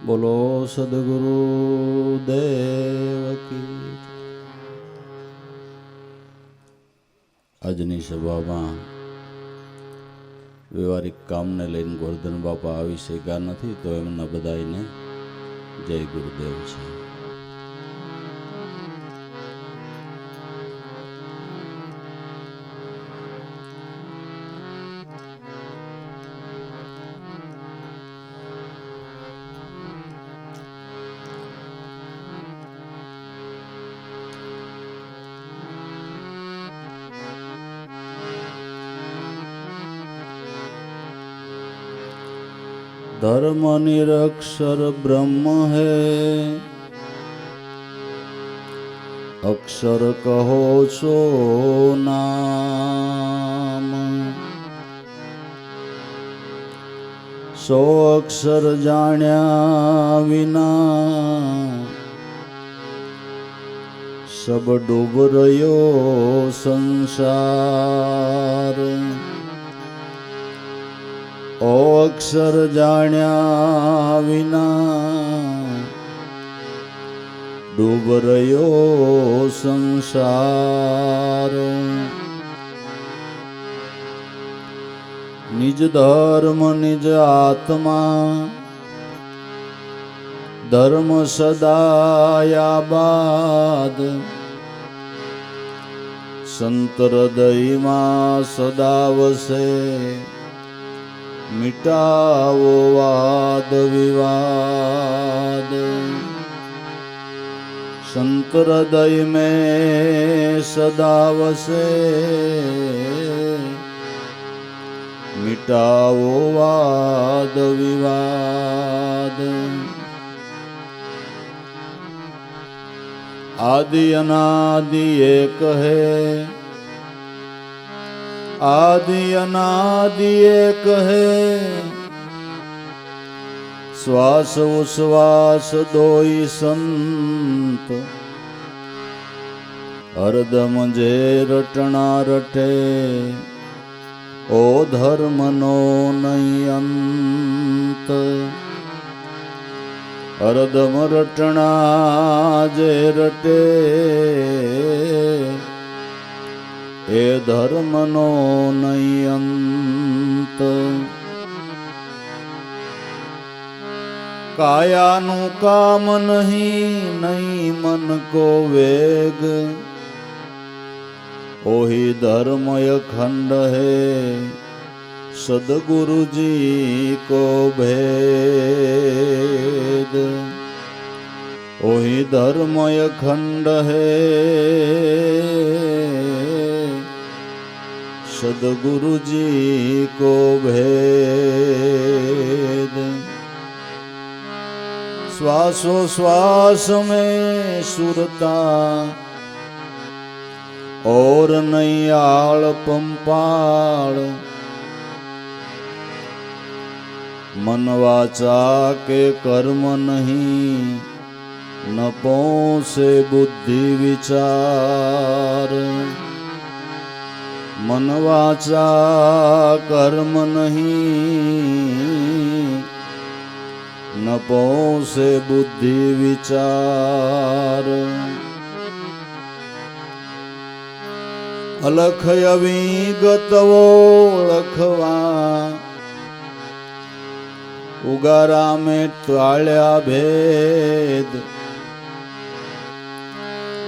બોલો સદગુરુ દેવ કી। આજની સભામાં વ્યવહારિક કામને લઈને ગોરધન બાપા આવી શક્યા નથી, તો એમના બધાને જય ગુરુદેવ છે। धर्म निरक्षर ब्रह्म है, अक्षर कहो सो नाम। सो अक्षर जाण्या विना सब डूब रह्यो संसार। ओ अक्षर जाण्या विना डूब रह्यो संसार। निज धर्म निज आत्मा धर्म सदायाबाद। संत हृदय मां सदा वसे मिटावो वाद विवाद। संत हृदय में सदा वसे मिटावो वाद विवाद। आदि अनादि एक है, आदि अनादि एक है। श्वास उश्वास दोई संत हरदम जे रटना रटे। ओ धर्म नो नहीं अंत, हरदम रटना जे रटे। ए धर्म नो नहीं अंत। काया नु काम नहीं, नहीं मन को वेग। ओही धर्म अखंड है, सदगुरु जी को भेद। ओही धर्म अखंड है, सदगुरु जी को भेद। श्वासो श्वास में सुरता और नैयाल पंपाल। मन वाचा के कर्म नहीं, न पहुँचे बुद्धि विचार। मन वाचा कर्म नहीं, न पहुँचे बुद्धि विचार। अलख अविगत ओळखवा, उगारा में ताळ्या भेद।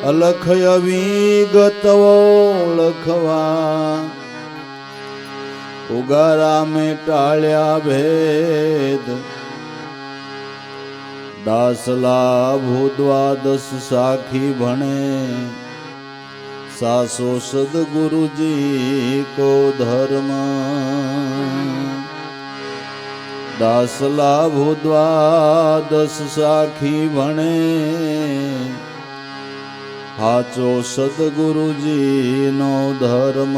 अलख अविगत ओळखवा, उगारा में टाळ्या भेद। दासला भूद्वादश साखी भणे, सासो सदगुरु जी को धर्म। दासला भूद्वादश साखी भणे, हाचो सदगुरु जी नो धर्म।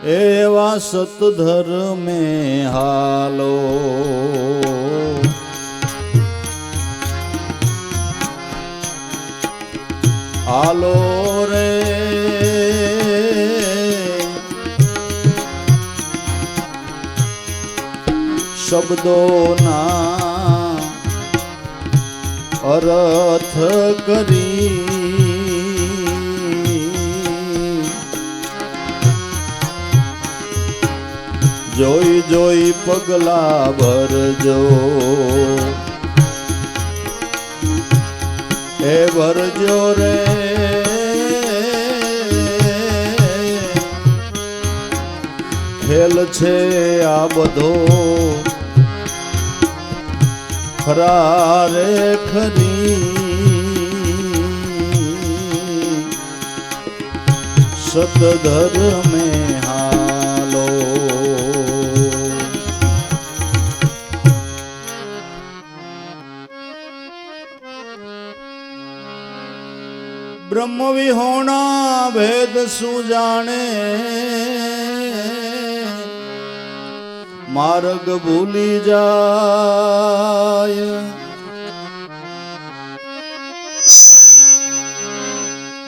एवा सतधर में हालो હાલો રે શબ્દોના અર્થ કરી જોઈ જોઈ પગલા ભરજો એ ભરજો રે ખેલ છે આ બધો ખરા રે ખરી સતધર્મે હાલો બ્રહ્મ વિહોણા ભેદ શું જાણે માર્ગ ભૂલી જાય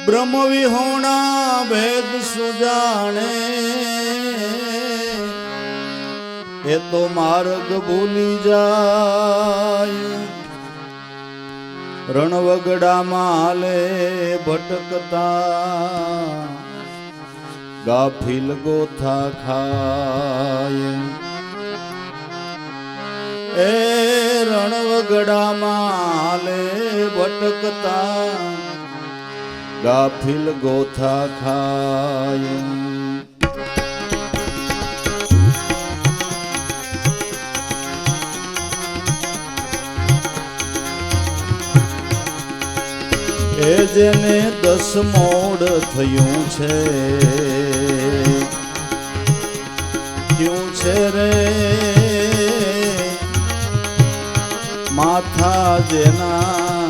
બ્રહ્મ વિહોણા ભેદ સુજાણે એ તો માર્ગ ભૂલી જાય રણવગડામાં હાલે ભટકતા ગાફિલ ગોથા ખાય એ રણવગડામાં હાલે ભટકતા ગાફિલ ગોથા ખાય એ જેને 10 મોડ થયું છે ક્યું છે રે માથા જેના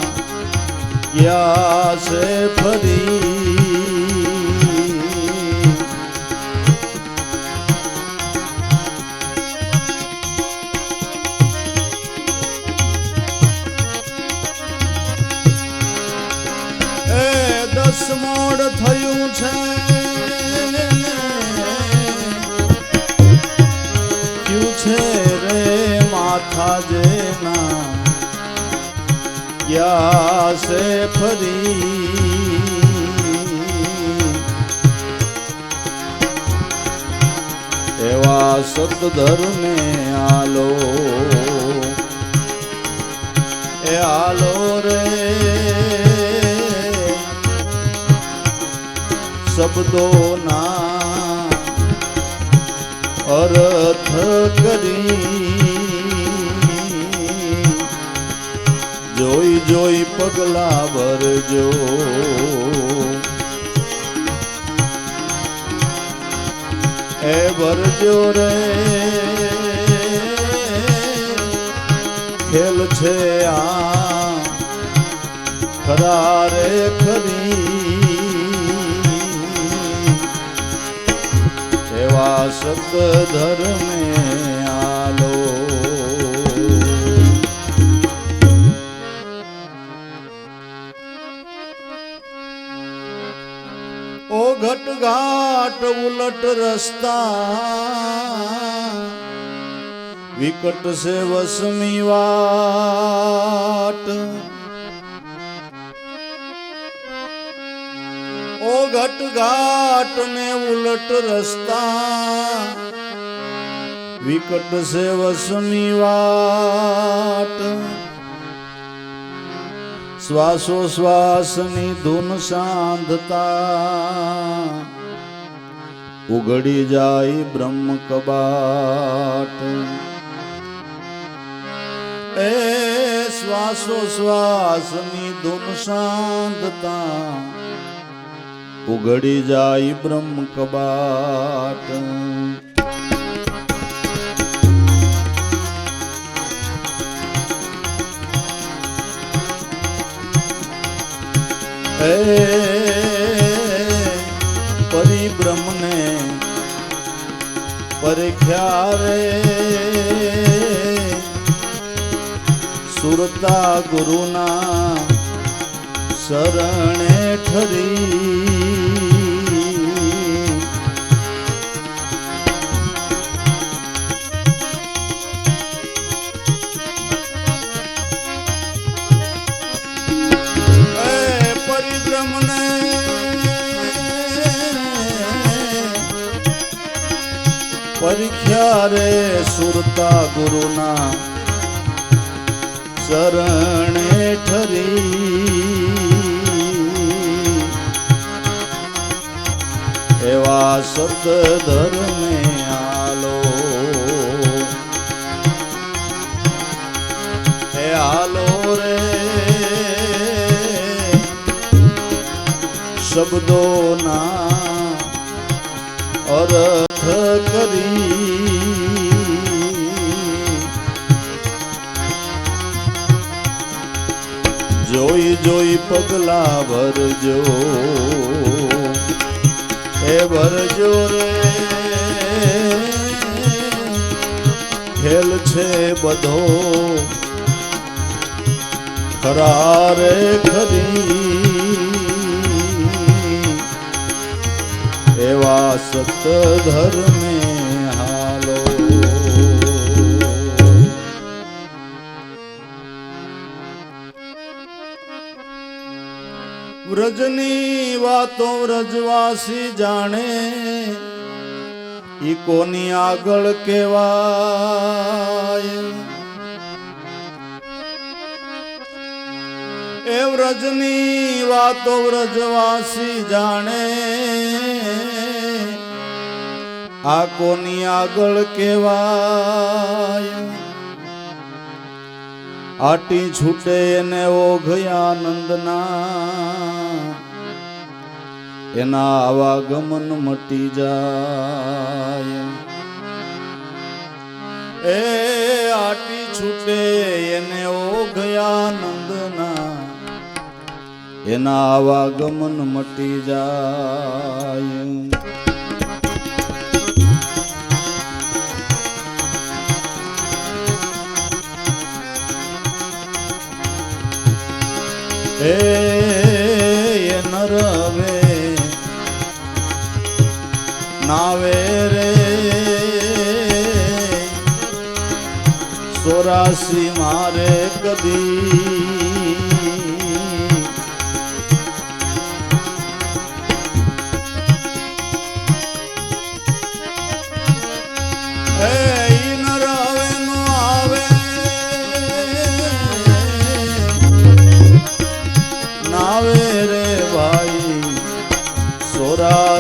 યા છે ફરી એ 10 મોડ થયું છે ક્યું છે રે માથા જેના યા સે ફરી એવા સતધર્મે આલો એ આલો રે શબ્દોના અર્થ કરી જોઈ જોઈ પગલા ભરજો એ ભરજો રે ખેલ છે આ ખરા રે ખરી એવા સતધર્મે આલો ઓ ઘટ ઘાટ ઉલટ રસ્તા વિકટ સે વસમી વાટ ઓ ઘટ ઘાટ ને ઉલટ રસ્તા વિકટ સે વસમી વાટ શ્વાસો શ્વાસની ધૂન સાંધતા ઉઘડી જાય બ્રહ્મ કબાટ એ શ્વાસો શ્વાસની ધૂન સાંધતા ઉઘડી જાય બ્રહ્મ કબાટ પરિબ્રહ્મને પરખ્યા રે સુરતા ગુરુના શરણે ઠરી પરિભ્રમને પરીખ્યા રે સુરતા ગુરુના શરણે ઠરી એવા સત ધર્મે આલો હે આલો રે શબ્દોના અર્થ કરી જોઈ જોઈ પગલા ભરજો એ ભરજો રે ખેલ છે બધો ખરા રે ખરી એવા સત ધર્મે હાલો વ્રજની વાતો વ્રજવાસી જાણે ઈ કોની આગળ કેવાય એ વ્રજની વાતો વ્રજવાસી જાણે આ કોની આગળ કેવાય આટી છૂટે એને ઓઘયા નંદના એના આવાગમન મટી જાય એ આટી છૂટે એને ઓઘયા નંદના એના આવાગમન મટી જાય એ નરવે નાવે રે 84 મારે કદી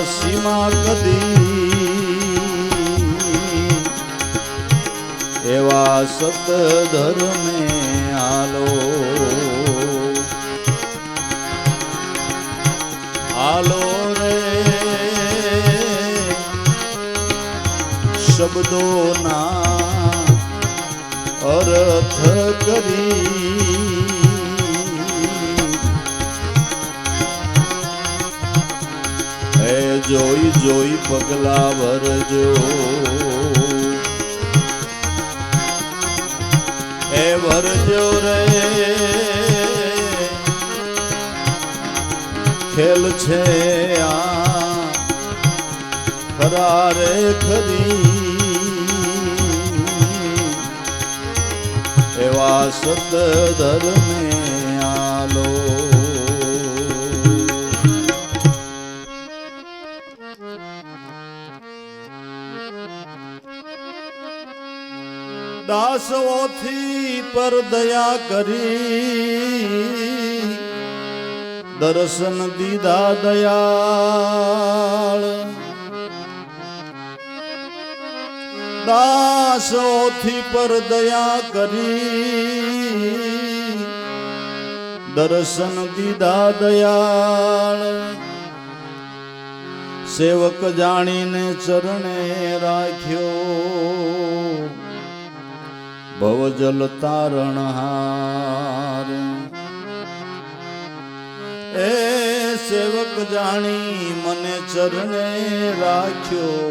સીમા કદી એવા સત ધર્મે આલો આલો રે શબ્દોના અર્થ કરી જોઈ જોઈ પગલા ભરજો એ ભરજો રે ખેલ છે આ ખરા રે ખરી એવા સત ધર્મે આલો દાસોથી પર દયા કરી દર્શન દીધા દયાળ દાસોથી પર દયા કરી દર્શન દીધા દયાળ સેવક જાણીને ચરણે રાખ્યો ભવજલ તારણહાર એ સેવક જાણી મને ચરણે રાખ્યો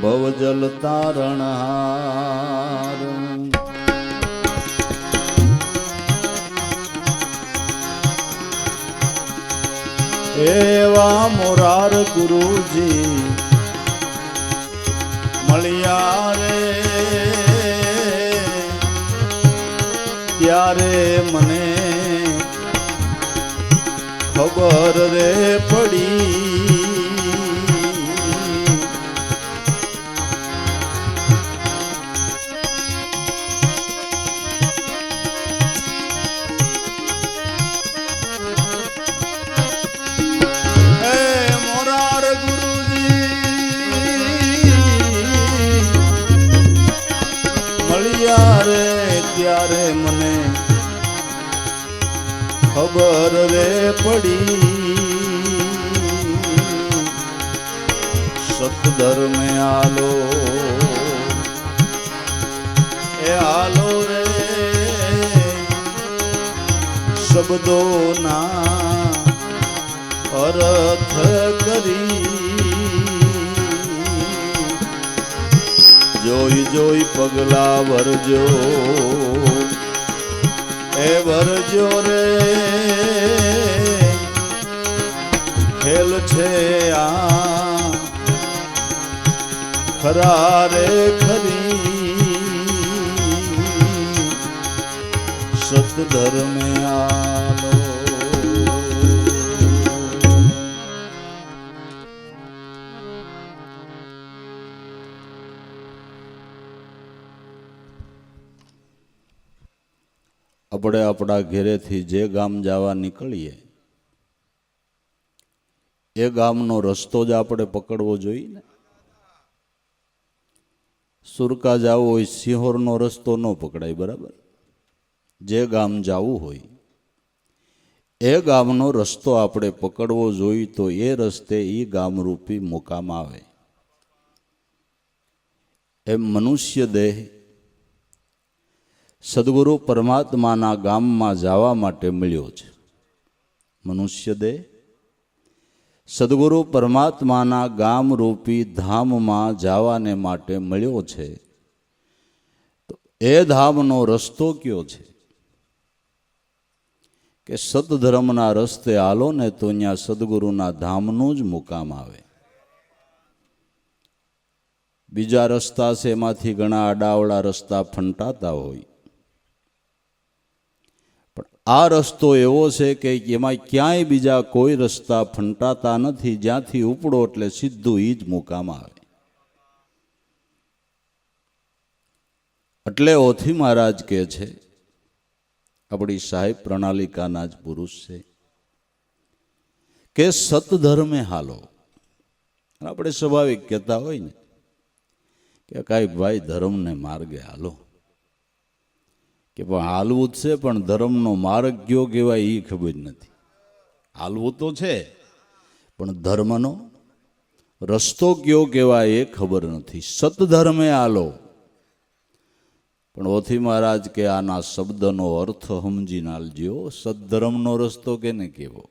ભવજલ તારણહાર એવા મોરાર ગુરુજી મળ્યા રે ત્યારે મને ખબર રે પડી ત્યારે મને ખબર રે પડી સતધર્મે આલો એ આલો રે શબ્દોના અર્થ કરી જોઈ જોઈ પગલા વરજો એ વરજો રે ખેલ છે આ ખરા રે ખરી સતધર્મે આલો આપણે આપણા ઘેરેથી જે ગામ જવા નીકળીએ એ ગામનો રસ્તો જ આપણે પકડવો જોઈએ ને. સુરકા જવું હોય સિંહોરનો રસ્તો ન પકડાય, બરાબર? જે ગામ જવું હોય એ ગામનો રસ્તો આપણે પકડવો જોઈએ, તો એ રસ્તે એ ગામરૂપી મુકામ આવે. એમ મનુષ્ય દેહ સદગુરુ પરમાત્માના ગામમાં જવા માટે મળ્યો છે. મનુષ્ય દેહ સદગુરુ પરમાત્માના ગામ રૂપી ધામમાં જવાને માટે મળ્યો છે. તો એ ધામનો રસ્તો કયો છે કે સતધર્મના રસ્તે હાલો ને તો અહીંયા સદગુરુના ધામનું જ મુકામ આવે. બીજા રસ્તા છે એમાંથી ઘણા આડાવડા રસ્તા ફંટાતા હોય, પણ આ રસ્તો એવો છે કે એમાં ક્યાંય બીજા કોઈ રસ્તા ફંટાતા નથી. જ્યાંથી ઉપડો એટલે સીધું એ જ મુકામ આવે. એટલે ઓથી મહારાજ કહે છે, આપણી સાહેબ પ્રણાલિકાના જ પુરુષ છે, કે સતધર્મે હાલો. આપણે સ્વાભાવિક કહેતા હોય ને કે કાંઈક ભાઈ ધર્મને માર્ગે હાલો, કે પણ હાલવું જ છે, પણ ધર્મનો માર્ગ કયો કહેવાય એ ખબર નથી. હાલવું તો છે, પણ ધર્મનો રસ્તો કયો કહેવાય એ ખબર નથી. સતધર્મે હાલો. પણ ઓથી મહારાજ કે આના શબ્દનો અર્થ સમજી નાલજો. સદ્ધર્મનો રસ્તો કેને કેવો?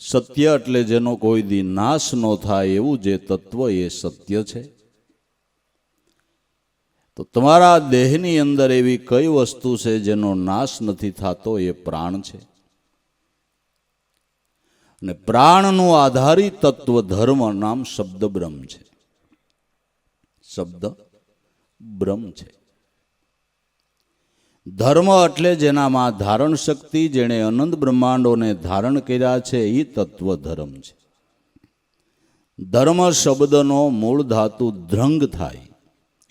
સત્ય એટલે જેનો કોઈ દી નાશ ન થાય એવું જે તત્વ એ સત્ય છે. તો તમારા દેહની અંદર એવી કઈ વસ્તુ છે જેનો નાશ નથી થતો? એ પ્રાણ છે. અને પ્રાણનું આધારિત તત્વ ધર્મ નામ શબ્દ બ્રહ્મ છે. શબ્દ બ્રહ્મ છે. ધર્મ એટલે જેનામાં ધારણ શક્તિ, જેણે અનંત બ્રહ્માંડોને ધારણ કર્યા છે, એ તત્વ ધર્મ છે. ધર્મ શબ્દનો મૂળ ધાતુ ધ્રંગ થાય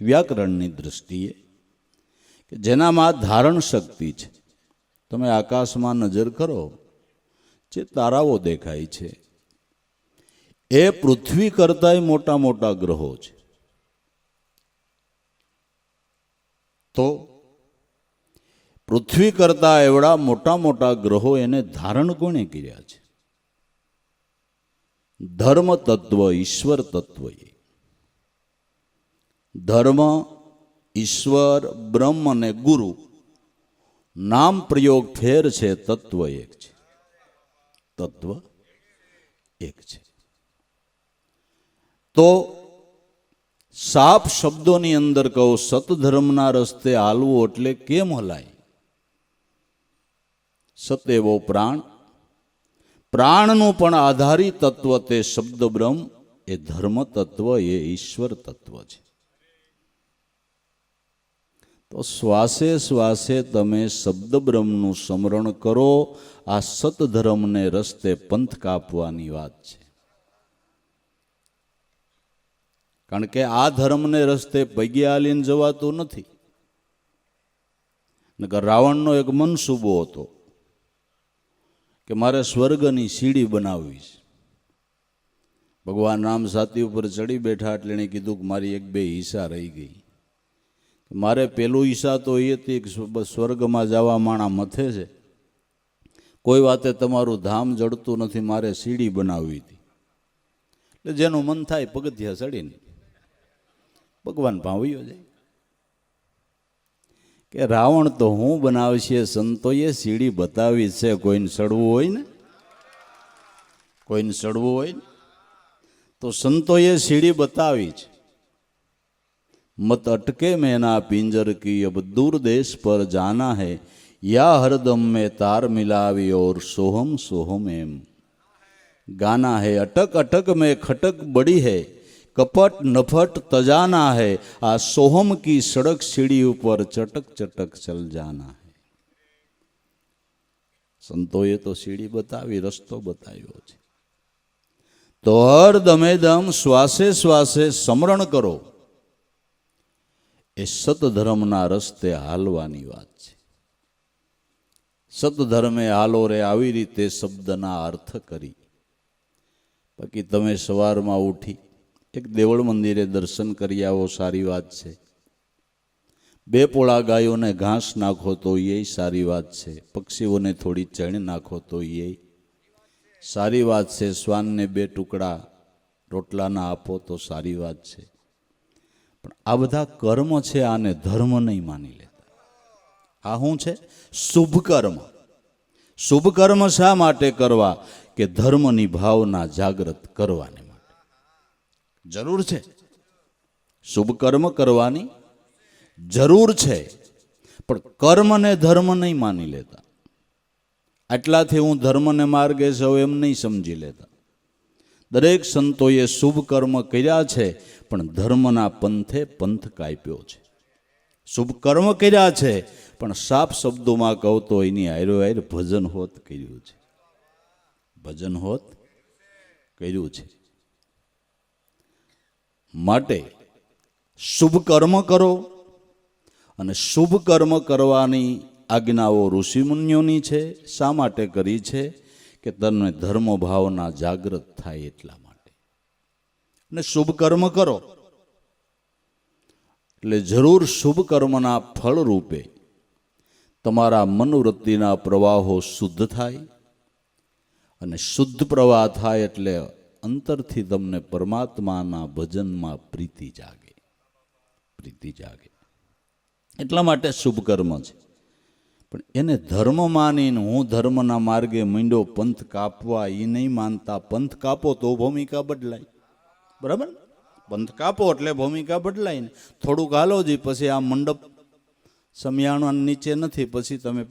વ્યાકરણની દૃષ્ટિએ, કે જેનામાં ધારણ શક્તિ છે. તમે આકાશમાં નજર કરો, જે તારાઓ દેખાય છે એ પૃથ્વી કરતાંય મોટા મોટા ગ્રહો છે. તો પૃથ્વી કરતા એવડા મોટા મોટા ગ્રહો એને ધારણ કોણે કર્યા છે? ધર્મ તત્વ, ઈશ્વર તત્વ. ધર્મ, ઈશ્વર, બ્રહ્મ અને ગુરુ નામ પ્રયોગ ફેર છે, તત્વ એક છે. તત્વ એક છે. તો સાપ શબ્દોની અંદર કહો, સતધર્મના રસ્તે હાલવું એટલે કેમ હલાય? સત એવો પ્રાણ, પ્રાણનું પણ આધારી તત્વ તે શબ્દ બ્રહ્મ, એ ધર્મ તત્વ, એ ઈશ્વર તત્વ છે. તો શ્વાસે શ્વાસે તમે શબ્દ બ્રહ્મનું સ્મરણ કરો. આ સતધર્મને રસ્તે પંથ કાપવાની વાત છે. કારણ કે આ ધર્મને રસ્તે પગે હાલીને જવાતું નથી. નકર રાવણનો એક મનસૂબો હતો કે મારે સ્વર્ગની સીડી બનાવવી છે. ભગવાન રામ સાતી ઉપર ચડી બેઠા એટલે એણે કીધું કે મારી એક બે હિસ્સા રહી ગઈ. મારે પેલું હિસ્સા તો એ હતી કે સ્વર્ગમાં જવા માણા મથે છે, કોઈ વાતે તમારું ધામ જડતું નથી, મારે સીડી બનાવવી હતી. એટલે જેનું મન થાય પગથિયા ચડીને ભગવાન ભાવ્યો જાય. કે રાવણ તો હું બનાવશે, સંતોએ સીડી બતાવી છે. કોઈને ચડવું હોય ને, કોઈને ચડવું હોય ને તો સંતોએ સીડી બતાવી છે. મત અટકે મેં ના પિંજર કી અબ दूर देश पर जाना है, या हरदम में तार मिलावी और सोहम सोहम एम गाना है. अटक अटक में खटक बड़ी है, कपट नफट तजाना है. आ सोहम की सड़क सीढ़ी ऊपर चटक चटक चल जाना है. संतोए तो सीढ़ी बतावी, रस्तो बताव्यो છે. તો હર દમે દમ શ્વાસે શ્વાસે સ્મરણ કરો. એ સતધર્મના રસ્તે હાલવાની વાત છે. સતધર્મે હાલો રે, આવી રીતે શબ્દના અર્થ કરી. બાકી તમે સવારમાં ઉઠી એક દેવળ મંદિરે દર્શન કરી આવો, સારી વાત છે. બે પોળા ગાયોને ઘાસ નાખો તો એ સારી વાત છે. પક્ષીઓને થોડી ચણ નાખો તો એ સારી વાત છે. શ્વાનને બે ટુકડા રોટલાના આપો તો સારી વાત છે. પણ આ બધા કર્મ છે, આને ધર્મ નહીં માની લેતા. આ શું છે? શુભ કર્મ. શુભ કર્મ શા માટે કરવા? કે ધર્મની ભાવના જાગૃત કરવાને માટે જરૂર છે. શુભ કર્મ કરવાની જરૂર છે, પણ કર્મને ધર્મ નહીં માની લેતા. આટલાથી હું ધર્મને માર્ગે સૌ એમ નહીં સમજી લેતા. દરેક સંતોએ શુભ કર્મ કર્યા છે, પણ ધર્મના પંથે પંથ કાપ્યો છે. શુભ કર્મ કર્યા છે, પણ સાફ શબ્દોમાં કહું તો એની હારો હાર ભજન હોત કર્યું છે. ભજન હોત કર્યું છે. માટે શુભ કર્મ કરો. અને શુભ કર્મ કરવાની આજ્ઞાઓ ઋષિમુનિઓની છે. શા માટે કરી છે? કે તમને ધર્મ ભાવના જાગૃત થાય એટલા માટે. અને શુભ કર્મ કરો એટલે જરૂર શુભ કર્મના ફળ રૂપે તમારા મનોવૃત્તિના પ્રવાહો શુદ્ધ થાય. અને શુદ્ધ પ્રવાહ થાય એટલે અંતરથી તમને પરમાત્માના ભજનમાં પ્રીતિ જાગે. પ્રીતિ જાગે એટલા માટે શુભ કર્મ છે. પણ એને ધર્મ માનીને હું ધર્મના માર્ગે મીંડો પંથ કાપવા, એ નહીં માનતા. પંથ કાપો તો ભૂમિકા બદલાય. બરાબર? પંથ કાપો એટલે ભૂમિકા બદલાય ને. થોડુંક હાલો જી, પછી આ મંડપ સમિયાણા નીચે નથી, પછી તમે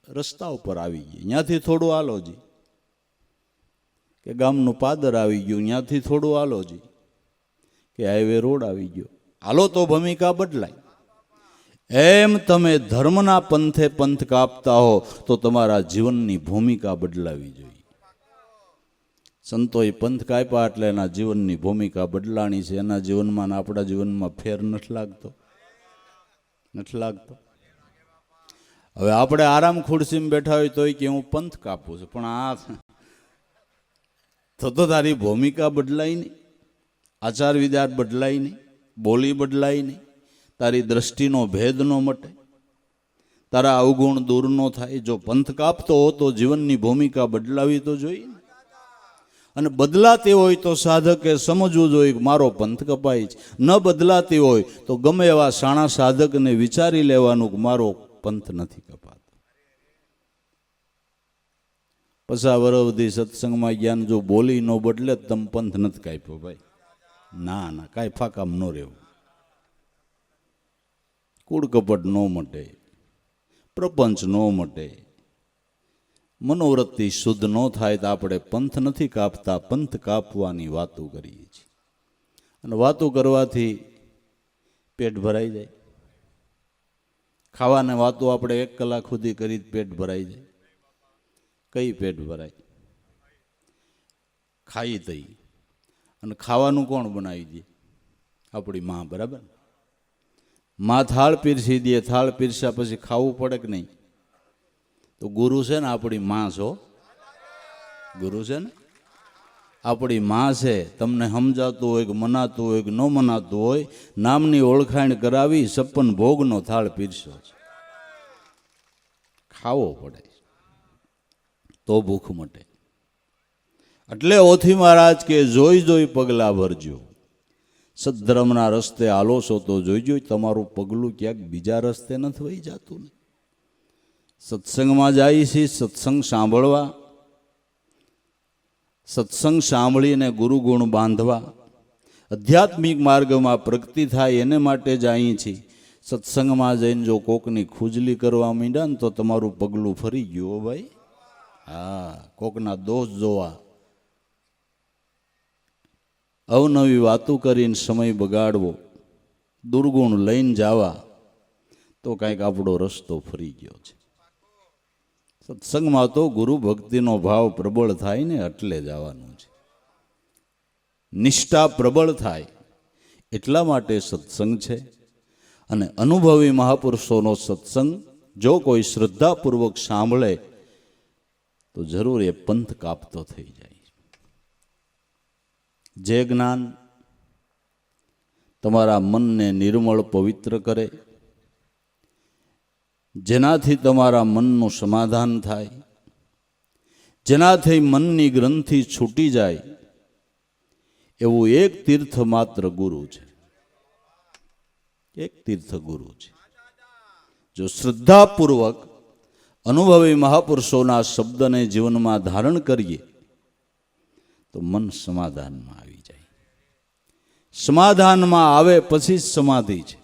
રસ્તા ઉપર આવી ગયા, ત્યાંથી થોડું હાલો જી. કે ગામનું પાદર આવી ગયું, ત્યાંથી થોડું હાલો જી. કે હાઈવે રોડ આવી ગયો, હાલો તો ભૂમિકા બદલાય. એમ તમે ધર્મના પંથે પંથ કાપતા હો તો તમારા જીવનની ભૂમિકા બદલાવી જોઈએ. સંતોએ પંથ કાપ્યા એટલે એના જીવનની ભૂમિકા બદલાણી છે. એના જીવનમાં આપણા જીવનમાં ફેર નથી લાગતો, નથી લાગતો. હવે આપણે આરામ ખુરશીમાં બેઠા હોય તોય કે હું પંથ કાપું છું, પણ આ તો તારી ભૂમિકા બદલાય નહીં, આચાર વિચાર બદલાય નહીં, બોલી બદલાય નહીં, તારી દ્રષ્ટિનો ભેદ ન મટે, તારા અવગુણ દૂર ન થાય. જો પંથ કાપતો હો તો જીવનની ભૂમિકા બદલાવી તો જોઈએ. અને બદલાતી હોય તો સાધકે સમજવું જોઈએ કે મારો પંથ કપાય છે. ન બદલાતી હોય તો ગમે એવા શાણા સાધકને વિચારી લેવાનું કે મારો પંથ નથી કપાતો. 50 વર્ષ સુધી સત્સંગમાં જ્ઞાન જો બોલી ન બદલે તમે પંથ નથી કાપ્યો ભાઈ. ના ના, કાંઈ ફાકામ ન રહેવું. કૂડ કપટ ન મટે, પ્રપંચ ન મટે, મનોવૃત્તિ શુદ્ધ ન થાય તો આપણે પંથ નથી કાપતા, પંથ કાપવાની વાતો કરીએ છીએ. અને વાતો કરવાથી પેટ ભરાઈ જાય. ખાવાને વાતો આપણે 1 કલાક સુધી કરી પેટ ભરાઈ જાય. કઈ પેટ ભરાય? ખાઈ તઈ. અને ખાવાનું કોણ બનાવી દે? આપણી માં, બરાબર? માં થાળ પીરસી દે, થાળ પીરસ્યા પછી ખાવું પડે કે નહીં? તો ગુરુ છે ને આપણી માં છો, ગુરુ છે ને આપણી માં છે. તમને સમજાતું હોય કે મનાતું હોય કે ન મનાતું હોય, નામની ઓળખાણ કરાવી 56 ભોગનો થાળ પીરસો છે. ખાવો પડે તો ભૂખ મટે. એટલે ઓથી મહારાજ કે જોઈ જોઈ પગલા ભરજો. સદ્ધર્મના રસ્તે હાલો છો તો જોઈજો તમારું પગલું ક્યાંક બીજા રસ્તે નથી વહી જતું ને. સત્સંગમાં જાય છે સત્સંગ સાંભળવા, સત્સંગ સાંભળીને ગુરુગુણ બાંધવા, આધ્યાત્મિક માર્ગમાં પ્રગતિ થાય એને માટે જ અહીં છીએ. સત્સંગમાં જઈને જો કોકની ખુજલી કરવા માંડ્યા ને તો તમારું પગલું ફરી ગયું ભાઈ. હા, કોકના દોષ જોવા, અવનવી વાતો કરીને સમય બગાડવો, દુર્ગુણ લઈને જવા, તો કાંઈક આપણો રસ્તો ફરી ગયો છે. સત્સંગમાં તો ગુરુ ભક્તિનો ભાવ પ્રબળ થાય ને એટલે જવાનું છે. નિષ્ઠા પ્રબળ થાય એટલા માટે સત્સંગ છે. અને અનુભવી મહાપુરુષોનો સત્સંગ જો કોઈ શ્રદ્ધાપૂર્વક સાંભળે તો જરૂર એ પંથ કાપતો થઈ જાય. જે જ્ઞાન તમારા મનને નિર્મળ પવિત્ર કરે, જેનાથી તમારા મનનું સમાધાન થાય, જેનાથી મનની ગ્રંથિ છૂટી જાય, એવું એક તીર્થ માત્ર ગુરુ છે. એક તીર્થ ગુરુ છે. જો શ્રદ્ધાપૂર્વક અનુભવી મહાપુરુષોના શબ્દને જીવનમાં ધારણ કરીએ તો મન સમાધાનમાં આવી જાય. સમાધાનમાં આવે પછી જ સમાધિ છે.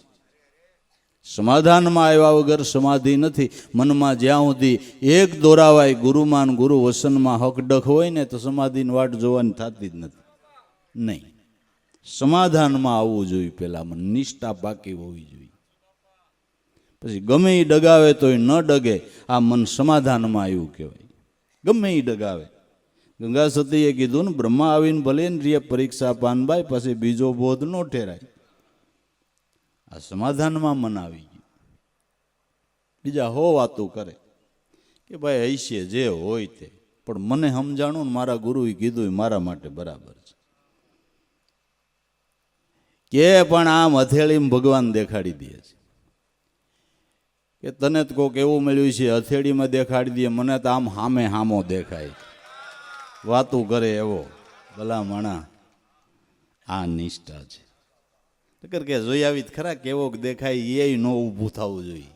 સમાધાનમાં આવ્યા વગર સમાધિ નથી. મનમાં જ્યાં સુધી એક દોરાવાય ગુરુમાન ગુરુ વસનમાં હકડખ હોય ને તો સમાધિની વાટ જોવાની થતી જ નથી. નહીં, સમાધાનમાં આવવું જોઈએ. પહેલા મન નિષ્ઠા પાકી હોવી જોઈએ. પછી ગમે એ ડગાવે તોય ન ડગે, આ મન સમાધાનમાં આવ્યું કહેવાય. ગમે એ ડગાવે. ગંગા સતીએ કીધું ને, બ્રહ્મા આવીને ભલે ને રે પરીક્ષા પાનભાઈ, પછી બીજો બોધ ન ઠેરાય. આ સમાધાનમાં મન આવી ગયું. બીજા હો વાતો કરે કે ભાઈ હૈશે જે હોય તે, પણ મને સમજાણું ને મારા ગુરુએ કીધું મારા માટે બરાબર છે. કે પણ આમ હથેળીમાં ભગવાન દેખાડી દે છે કે તને તો કોક એવું મળ્યું છે હથેળીમાં દેખાડી દે, મને તો આમ હામે હામો દેખાય. વાતું કરે એવો ભલા માણા. આ નિષ્ઠા છે. નકર કે જોઈ આવી ખરા કેવો દેખાય એ ન ઊભું થવું જોઈએ.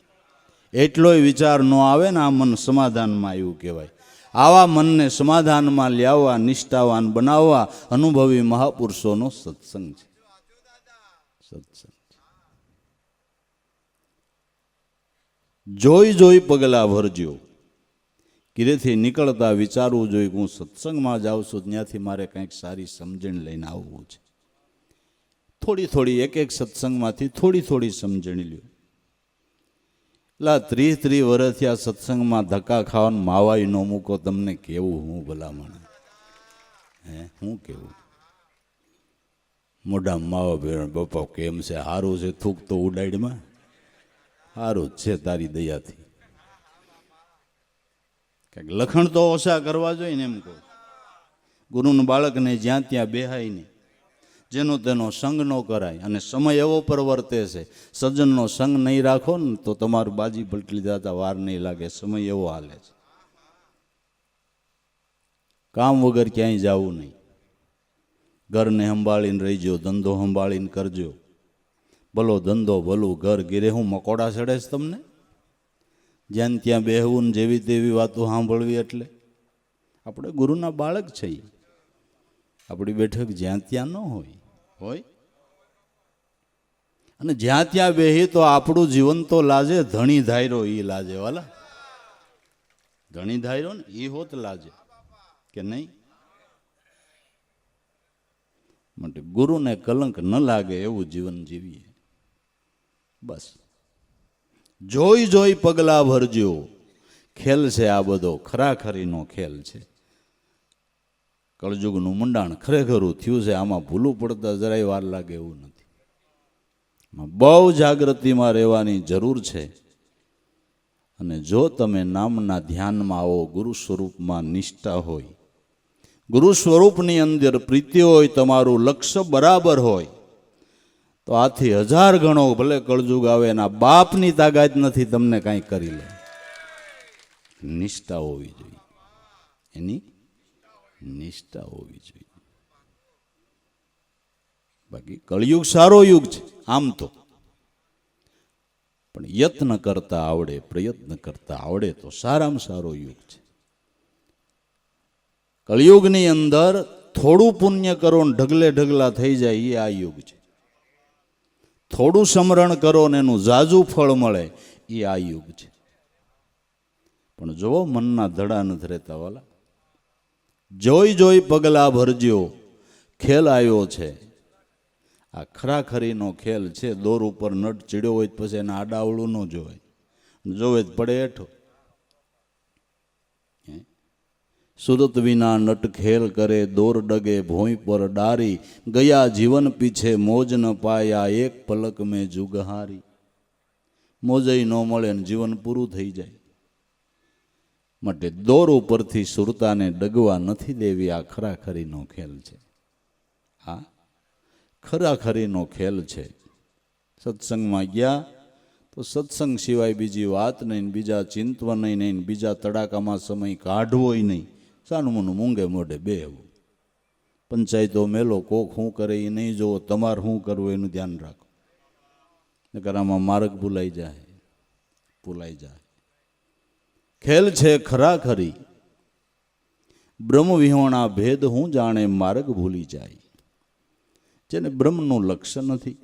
એટલોય વિચાર ન આવે ને આ મન સમાધાનમાં આવ્યું કહેવાય. આવા મનને સમાધાનમાં લાવવા, નિષ્ઠાવાન બનાવવા અનુભવી મહાપુરુષોનો સત્સંગ છે. સત્સંગ જોઈ જોઈ પગલા ભરજો. ઘરેથી નીકળતા વિચારવું જોઈએ કે હું સત્સંગમાં જાઉં છું, ત્યાંથી મારે કંઈક સારી સમજણ લઈને આવવું છે. થોડી થોડી એક એક સત્સંગમાંથી થોડી થોડી સમજણી લ્યો. લા 30 વર્ષથી આ સત્સંગમાં ધક્કા ખાવાનું માવાય ન મૂકો. તમને કેવું હું ભલામણ હું કેવું? મોઢા માવા ભેણ બપા કેમ છે? સારું છે, થૂક તો ઉડાડીમાં સારું જ છે તારી દયાથી. કંઈક લખણ તો ઓછા કરવા જોઈએ ને એમ કહું. ગુરુનું બાળકને જ્યાં ત્યાં બેહાય નહીં, જેનો તેનો સંગ ન કરાય. અને સમય એવો પરવર્તે છે, સજ્જનનો સંગ નહીં રાખો ને તો તમારું બાજી પલટી જતા વાર નહીં લાગે. સમય એવો હાલે છે. કામ વગર ક્યાંય જવું નહીં. ઘરને સંભાળીને રહીજો, ધંધો સંભાળીને કરજો. ભલો ધંધો ભલું ઘર. ગીરે હું મકોડા ચડે છે તમને? જ્યાં ત્યાં બેહવું ને જેવી તેવી વાતો સાંભળવી. એટલે આપણે ગુરુના બાળક છીએ. આપણી બેઠક જ્યાં ત્યાં ન હોય. અને જ્યાં ત્યાં બેહી તો આપણું જીવન તો લાજે, ધણી ધાયરો એ લાજે. વાલા ધણી ધાર્યો ને એ હોત લાજે કે નહીં. માટે ગુરુને કલંક ન લાગે એવું જીવન જીવીએ. બસ જોઈ જોઈ પગલા ભરજો. ખેલ છે આ બધો, ખરાખરીનો ખેલ છે. કળજુગનું મંડાણ ખરેખરું થયું છે. આમાં ભૂલું પડતા જરાય વાર લાગે એવું નથી. બહુ જાગૃતિમાં રહેવાની જરૂર છે. અને જો તમે નામના ધ્યાનમાં આવો, ગુરુ સ્વરૂપમાં નિષ્ઠા હોય, ગુરુ સ્વરૂપની અંદર પ્રીતિ હોય, તમારું લક્ષ્ય બરાબર હોય, તો આથી 1000 ગણો ભલે કળજુગ આવે, એના બાપની તાકાત નથી તમને કાંઈ કરી લે. નિષ્ઠા હોવી જોઈએ, એની નિષ્ઠા હોવી જોઈએ. બાકી કળયુગ સારો યુગ છે આમ તો, પણ યત્ન કરતા આવડે, પ્રયત્ન કરતા આવડે તો સારામાં સારો યુગ છે. કળયુગની અંદર થોડું પુણ્ય કરો ને ઢગલે ઢગલા થઈ જાય એ આ યુગ છે. થોડું સ્મરણ કરો ને એનું ઝાઝું ફળ મળે એ આ યુગ છે. પણ જો મનના ધડા નથી રહેતા વાલા, જોઈ જોઈ પગલા ભરજો. ખેલ આવ્યો છે, આ ખરાખરીનો ખેલ છે. દોર ઉપર નટ ચીડ્યો હોય પછી એને આડાવડું ન જોવાય, જોવે જ પડે હેઠો. સુરત વિના નટ ખેલ કરે, દોર ડગે ભોંય પર ડારી, ગયા જીવન પીછે મોજ ન પાયા, એક પલક મેં જુગહારી. મોજય ન મળે ને જીવન પૂરું થઈ જાય. માટે દોર ઉપરથી સુરતાને ડગવા નથી દેવી. આ ખરાખરીનો ખેલ છે. આ ખરાખરીનો ખેલ છે. સત્સંગમાં ગયા તો સત્સંગ સિવાય બીજી વાત નહીં, બીજા ચિંતવન નહીં, બીજા તડાકામાં સમય કાઢવોય નહીં. સાનું મનું મૂંગે મોઢે બેહવું. પંચાયતો મેલો, કોક શું કરે એ નહીં જોવો, તમારે શું કરવું એનું ધ્યાન રાખો. નકર આમાં માર્ગ ભૂલાઈ જાય. ખેલ છે ખરાખરી, બ્રહ્મ વિહોણા ભેદ હું જાણે, માર્ગ ભૂલી જાય. જેને બ્રહ્મનું લક્ષ્ય નથી,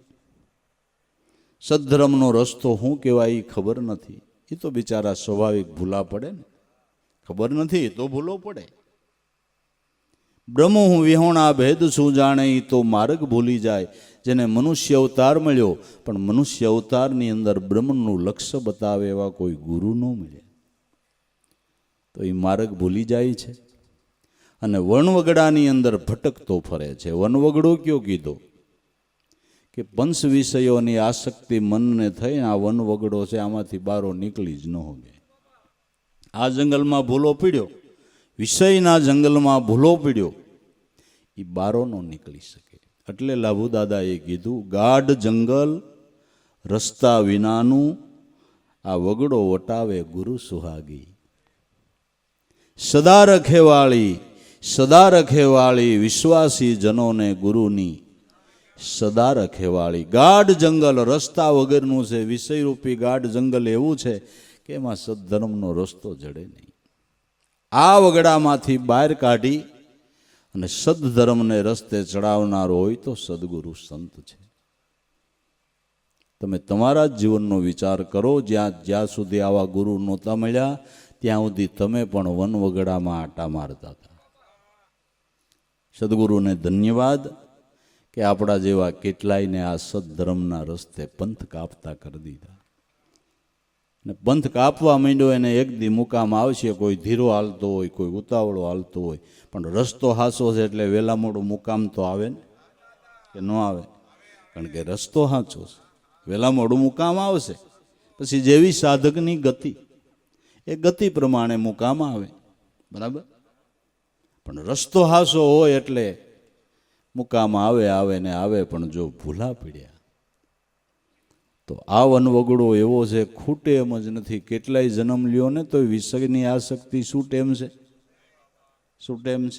સદ્ધર્મનો રસ્તો શું કહેવાય એ ખબર નથી, એ તો બિચારા સ્વાભાવિક ભૂલા પડે ને. ખબર નથી તો ભૂલો પડે. બ્રહ્મ હું વિહોણા ભેદ શું જાણે, એ તો માર્ગ ભૂલી જાય. જેને મનુષ્ય અવતાર મળ્યો, પણ મનુષ્ય અવતારની અંદર બ્રહ્મનું લક્ષ્ય બતાવે એવા કોઈ ગુરુ ન મળે, તો એ માર્ગ ભૂલી જાય છે. અને વનવગડાની અંદર ભટકતો ફરે છે. વનવગડો કયો કીધો કે પંચ વિષયોની આસક્તિ મનને થઈ, આ વનવગડો છે, આમાંથી બારો નીકળી જ ન હોગે. આ જંગલમાં ભૂલો પીડ્યો, વિષયના જંગલમાં ભૂલો પીડ્યો, એ બારો ન નીકળી શકે. એટલે લાભુ દાદાએ કીધું, ગાઢ જંગલ રસ્તા વિનાનું, આ વગડો વટાવે ગુરુ સુહાગી. સદા રખેવાળી વિશ્વાસી જનોને ગુરુની સદા રખેવાળી. ગાઢ જંગલ રસ્તા વગરનું છે, વિષયરૂપી ગાઢ જંગલ એવું છે કે એમાં સદ્ધર્મનો રસ્તો જડે નહીં. આ વગડામાંથી બહાર કાઢી અને સદ્ધર્મને રસ્તે ચડાવનારો હોય તો સદગુરુ સંત છે. તમે તમારા જ જીવનનો વિચાર કરો. જ્યાં સુધી આવા ગુરુ નહોતા મળ્યા ત્યાં સુધી તમે પણ વનવગડામાં આટા મારતા હતા. સદગુરુને ધન્યવાદ કે આપણા જેવા કેટલાયને આ સદ્ધર્મના રસ્તે પંથ કાપતા કરી દીધા. ને પંથ કાપવા માંડ્યો એને એક દી મુકામ આવશે. કોઈ ધીરો હાલતો હોય, કોઈ ઉતાવળો હાલતો હોય, પણ રસ્તો હાસો છે એટલે વહેલા મોડું મુકામ તો આવે ને કે ન આવે? કારણ કે રસ્તો હાચો છે. વહેલા મોડું મુકામ આવશે. પછી જેવી સાધકની ગતિ, એ ગતિ પ્રમાણે મુકામ આવે. બરાબર? પણ રસ્તો હાસો હોય એટલે મુકામ આવે ને આવે. પણ જો ભૂલા પડ્યા તો આ વનવગડો એવો છે, ખૂટે એમ જ નથી. કેટલાય જન્મ લ્યો ને તો વિષયની આસક્તિ શું ટેમ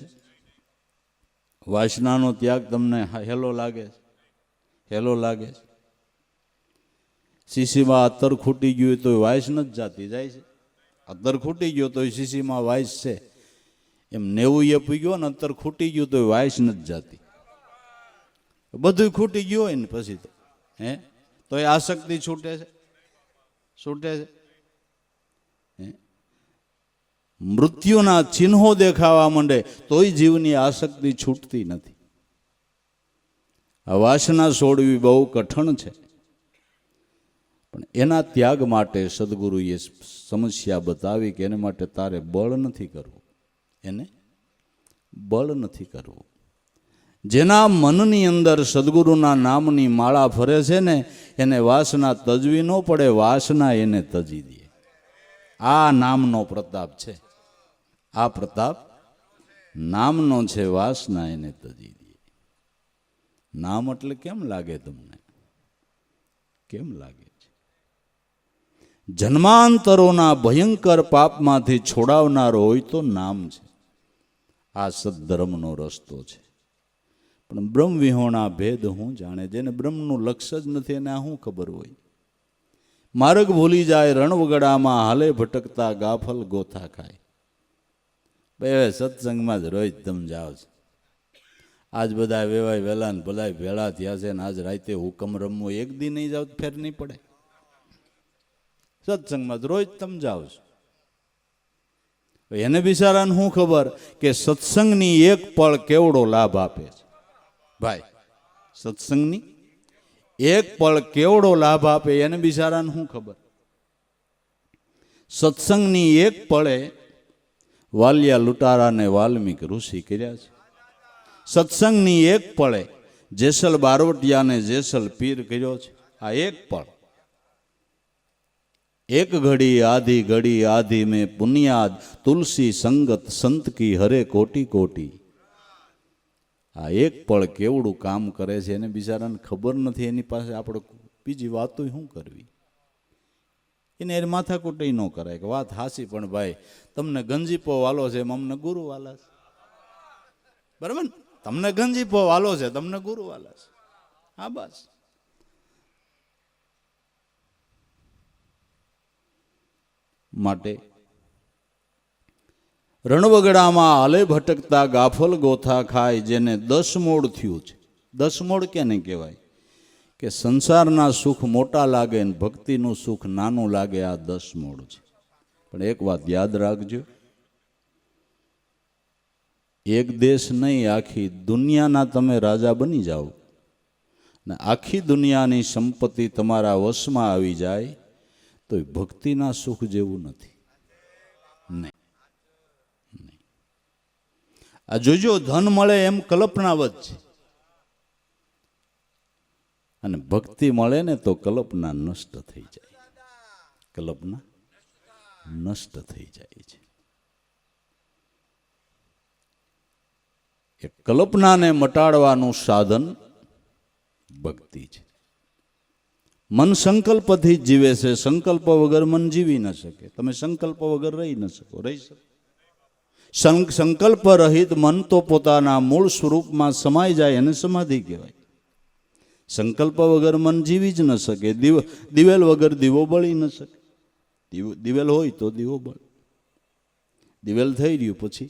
છે? વાસનાનો ત્યાગ તમને હેલો લાગે છે? શીશીમાં અત્તર ખૂટી ગયું તો વાયસ નથી જાતી, જાય છે. અત્તર ખૂટી ગયો તો શીશીમાં વાયસ છે. એમ 90 પી ગયો ને અત્તર ખૂટી ગયું તો વાયસ નથી જાતી. બધું ખૂટી ગયું હોય ને પછી તો એ આસક્તિ છૂટે છે. મૃત્યુના ચિહ્નો દેખાવા માંડે તોય જીવની આસક્તિ છૂટતી નથી. આ વાસના છોડવી બહુ કઠણ છે, પણ એના ત્યાગ માટે સદગુરુએ સમસ્યા બતાવી કે એને માટે તારે બળ નથી કરવું, એને બળ નથી કરવું. જેના મનની અંદર સદગુરુના નામની માળા ફરે છે ને એને વાસના તજવી ન પડે, વાસના એને તજી દે. આ નામનો પ્રતાપ છે, આ પ્રતાપ નામનો છે. વાસના એને તજી દે. નામ એટલે કેમ લાગે તમને? કેમ લાગે છે? જન્માંતરોના ભયંકર પાપમાંથી છોડાવનાર હોય તો નામ છે. આ સદ્ધર્મનો રસ્તો છે. પણ બ્રહ્મ વિહોણા ભેદ હું જાણે. જેને બ્રહ્મનું લક્ષ્ય જ નથી એને આ શું ખબર હોય? માર્ગ ભૂલી જાય રણવગડામાં હાલે ભટકતા ગાફલ ગોથા ખાય. ભાઈ સત્સંગમાં જ રોજ તમે જાઓ છો. આજ બધા વેવાય વેલા ને બધા ભેળા થયા છે ને આજ રાતે હુકમ રમવો એક દી નહીં જાવ ફેર નહીં પડે. સત્સંગમાં જ રોજ તમે જાઓ છો. એને બિચારાને શું ખબર કે સત્સંગની એક પળ કેવડો લાભ આપે છે. ભાઈ સત્સંગની એક પળ કેવડો લાભ આપે એને બિચારાને શું ખબર? સત્સંગની એક પળે વાલિયા લૂંટારાને વાલ્મીક ઋષિ કર્યા છે. સત્સંગની એક પળે જેસલ બારવટિયાને જેસલ પીર કર્યો છે. આ એક પળ, એક ઘડી આધી મેં પુનિયાદ તુલસી સંગત સંત કી હરે કોટી કોટી. આ એક પળ કેવડું કામ કરે છે એને બિચારાને ખબર નથી. એની પાસે આપણે બીજી વાતો શું કરવી? એને એ માથાકૂટ ન કરાય કે વાત હાસી, પણ ભાઈ તમને ગંજીપો વાલો છે એમ અમને ગુરુ વાલા છે. બરાબર ને? તમને ગંજીપો વાલો છે, તમને ગુરુ વાલા છે. હા બસ. માટે રણવગડામાં હાલે ભટકતા ગાફલ ગોથા ખાય. જેને દસમોડ થયું છે. દસમોડ કેને કહેવાય? કે સંસારના સુખ મોટા લાગે ને ભક્તિનું સુખ નાનું લાગે. આ દસમોડ છે. પણ એક વાત યાદ રાખજો, એક દેશ નહીં આખી દુનિયાના તમે રાજા બની જાઓ ને આખી દુનિયાની સંપત્તિ તમારા વશમાં આવી જાય તો ભક્તિના સુખ જેવું નથી. નહીં. આ જોજો, ધન મળે એમ કલ્પનાવત છે અને ભક્તિ મળે ને તો કલ્પના નષ્ટ થઈ જાય. કલ્પના નષ્ટ થઈ જાય છે. એ કલ્પનાને મટાડવાનું સાધન ભક્તિ છે. મન સંકલ્પથી જ જીવે છે. સંકલ્પ વગર મન જીવી ન શકે. તમે સંકલ્પ વગર રહી ન શકો. રહી શકો? સંકલ્પ રહિત મન તો પોતાના મૂળ સ્વરૂપમાં સમાઈ જાય એને સમાધિ કહેવાય. સંકલ્પ વગર મન જીવી જ ન શકે. દિવેલ વગર દીવો બળી ન શકે. દિવેલ હોય તો દીવો બળ. દિવેલ થઈ રહ્યું પછી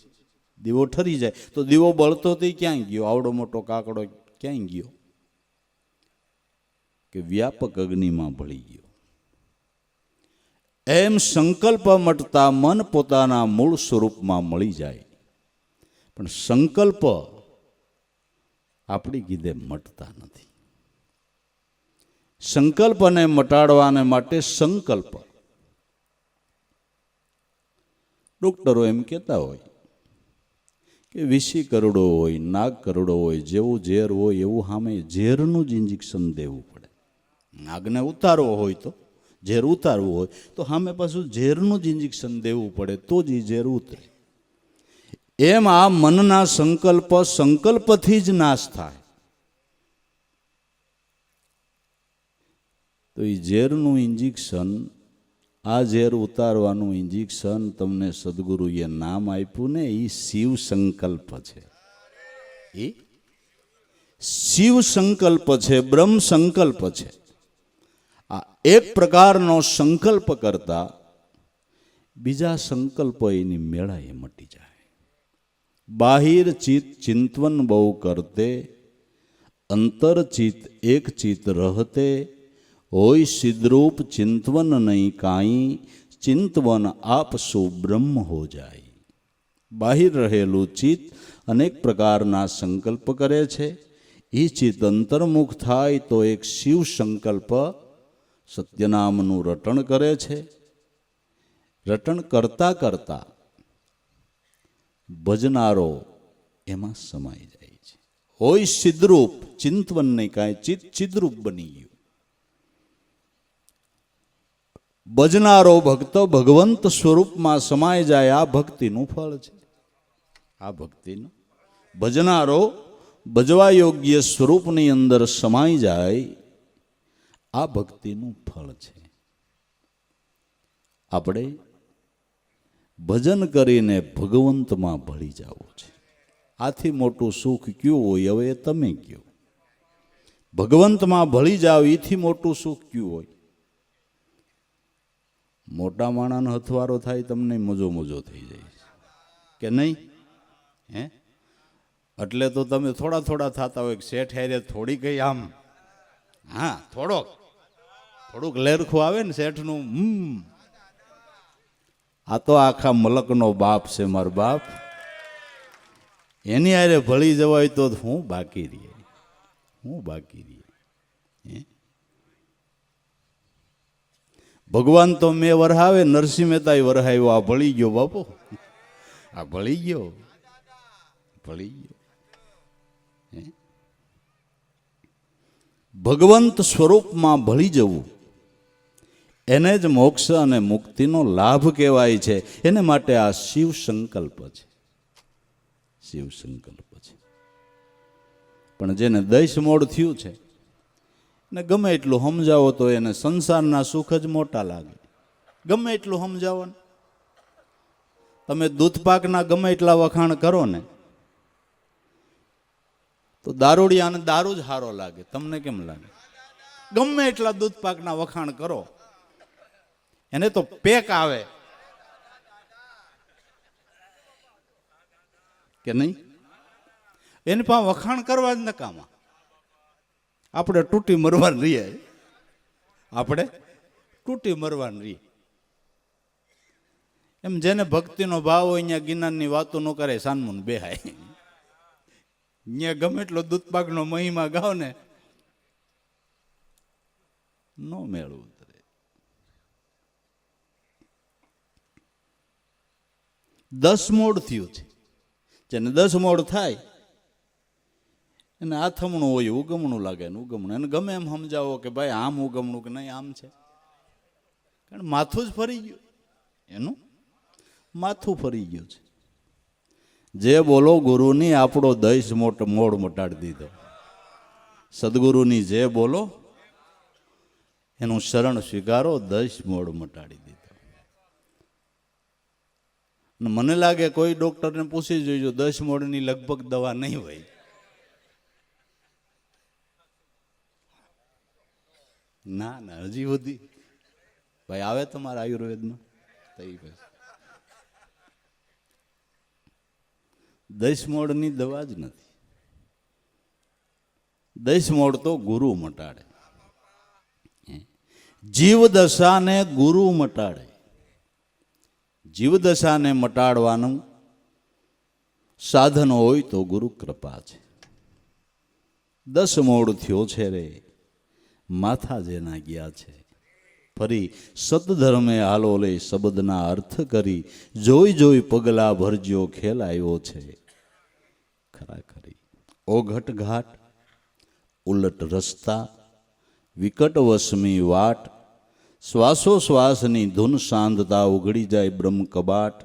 દીવો ઠરી જાય તો દીવો બળતો તે ક્યાંય ગયો? આવડો મોટો કાકડો ક્યાંય ગયો? કે વ્યાપક અગ્નિમાં ભળી ગયો. એમ સંકલ્પ મટતા મન પોતાના મૂળ સ્વરૂપમાં મળી જાય. પણ સંકલ્પ આપણી કીધે મટતા નથી. સંકલ્પને મટાડવાને માટે સંકલ્પ. ડોક્ટરો એમ કહેતા હોય કે 20 કરોડો હોય, નાગ કરોડો હોય, જેવું ઝેર હોય એવું સામે ઝેરનું જ ઇન્જેક્શન દેવું પડે. નાગને ઉતારવો હોય તો ઝેર ઉતારવું હોય તો સામે પાછું ઝેરનું જ ઇન્જેક્શન દેવું પડે તો જ એ ઝેર ઉતરે. એમ આ મનના સંકલ્પથી જ નાશ થાય. તો એ ઝેરનું ઇન્જેક્શન, આ ઝેર ઉતારવાનું ઇન્જેક્શન તમને સદગુરુએ નામ આપ્યું ને એ શિવ સંકલ્પ છે. એ શિવ સંકલ્પ છે, બ્રહ્મ સંકલ્પ છે. આ એક પ્રકારનો સંકલ્પ કરતા બીજા સંકલ્પ એની મેળાએ મટી જાય. બાહિર ચિત ચિંતવન બહુ કરતે, અંતર ચિત એક ચિત રહતે, હોય સિદ્ધરૂપ ચિંતવન નહીં કાઈ, ચિંતવન આપ સુ બ્રહ્મ હો જાય. બાહિર રહેલું ચિત્ત અનેક પ્રકારના સંકલ્પ કરે છે. એ ચિત્ત અંતર્મુખ થાય તો એક શિવ સંકલ્પ સત્યનામનું રટણ કરે છે. રટણ કરતા કરતા ભજનારો એમાં સમાઈ જાય છે. હોય સિદ્ધરૂપ, ચિંતવન નહીં, કાંઈ ચિત્ત ચિદ્રૂપ બની ગયું. ભજનારો ભક્ત ભગવંત સ્વરૂપમાં સમાઈ જાય, આ ભક્તિનું ફળ છે. આ ભક્તિનું ભજનારો ભજવા યોગ્ય સ્વરૂપની અંદર સમાઈ જાય, આ ભક્તિનું ફળ છે. આપણે ભજન કરીને ભગવંતમાં ભળી જવું છે. આથી મોટું સુખ કયું હોય હવે તમે કયો. ભગવંતમાં ભળી જાવ એથી મોટું સુખ કયું હોય. મોટા માણાનો હથવારો થાય તમને મજો મજો થઈ જાય કે નહીં? હે એટલે તો તમે થોડા થોડા થતા હોય. શેઠ હેરે થોડી કઈ આમ, હા થોડુંક લેરખું આવે ને શેઠનું, આ તો આખા મલકનો બાપ છે મારો બાપ. એની હારે ભળી જવાય તો હું બાકી રહીએ, હું બાકી રહીએ. ભગવાન તો મેં વરહાવે, નરસિંહ મહેતા વરહાવ્યો, આ ભળી ગયો બાપુ, આ ભળી ગયો, ભળી ગયો. ભગવંત સ્વરૂપમાં ભળી જવું એને જ મોક્ષ અને મુક્તિનો લાભ કહેવાય છે. એને માટે આ શિવ સંકલ્પ છે, શિવ સંકલ્પ છે. પણ જેને દૈશ મોડ થયું છે ને ગમે એટલું સમજાવો તો એને સંસારના સુખ જ મોટા લાગે. ગમે એટલું સમજાવો ને, તમે દૂધપાકના ગમે એટલા વખાણ કરો ને તો દારૂડિયાને દારૂ જ સારો લાગે. તમને કેમ લાગે? ગમે એટલા દૂધપાકના વખાણ કરો, એને તો પેક આવે કે નહીં? એની પાસે વખાણ કરવા જ નકામા. આપણે તૂટી મરવાનું રહીએ, આપણે તૂટી મરવાનું રહીએ. એમ જેને ભક્તિનો ભાવ હોય અહીંયા ગિરનારની વાતો ન કરે, સાનમુન બેહાય. અહીંયા ગમે એટલો દૂધપાકનો મહિમા ગાવ ને નો મેળવું. દસ મોડ થયું છે. જેને 10 મોડ થાય એને આથમણું હોય, ઉગમણું લાગે ને ઉગમણું. એને ગમે એમ સમજાવો કે ભાઈ આમ ઉગમણું કે નહીં આમ છે, કારણ માથું જ ફરી ગયું, એનું માથું ફરી ગયું છે. જે બોલો ગુરુની આપણો દૈશ મોડ મટાડી દીધો. સદગુરુની જે બોલો એનું શરણ સ્વીકારો, દૈશ મોડ મટાડી દીધો. મને લાગે કોઈ ડોક્ટરને પૂછી જોઈજો, 10 મોડની લગભગ દવા નહીં હોય. ના ના, હજી સુધી ભાઈ આવે તમારા આયુર્વેદમાં 10 મોડની દવા જ નથી. 10 મોડ તો ગુરુ મટાડે. જીવ દશાને ગુરુ મટાડે. જીવદશાને મટાડવાનું સાધન હોય તો ગુરુ કૃપા છે. 10 મોડ થયો છે રે, માથા જેના ગયા છે. ફરી સતધર્મે હાલો લે, શબ્દના અર્થ કરી, જોઈ જોઈ પગલા ભરજો, ખેલ આવ્યો છે ખરાખરી. ઓઘટ ઘાટ, ઉલટ રસ્તા, વિકટ વસમી વાટ, શ્વાસોશ્વાસની ધૂન સાંધતા ઉઘડી જાય બ્રહ્મ કબાટ.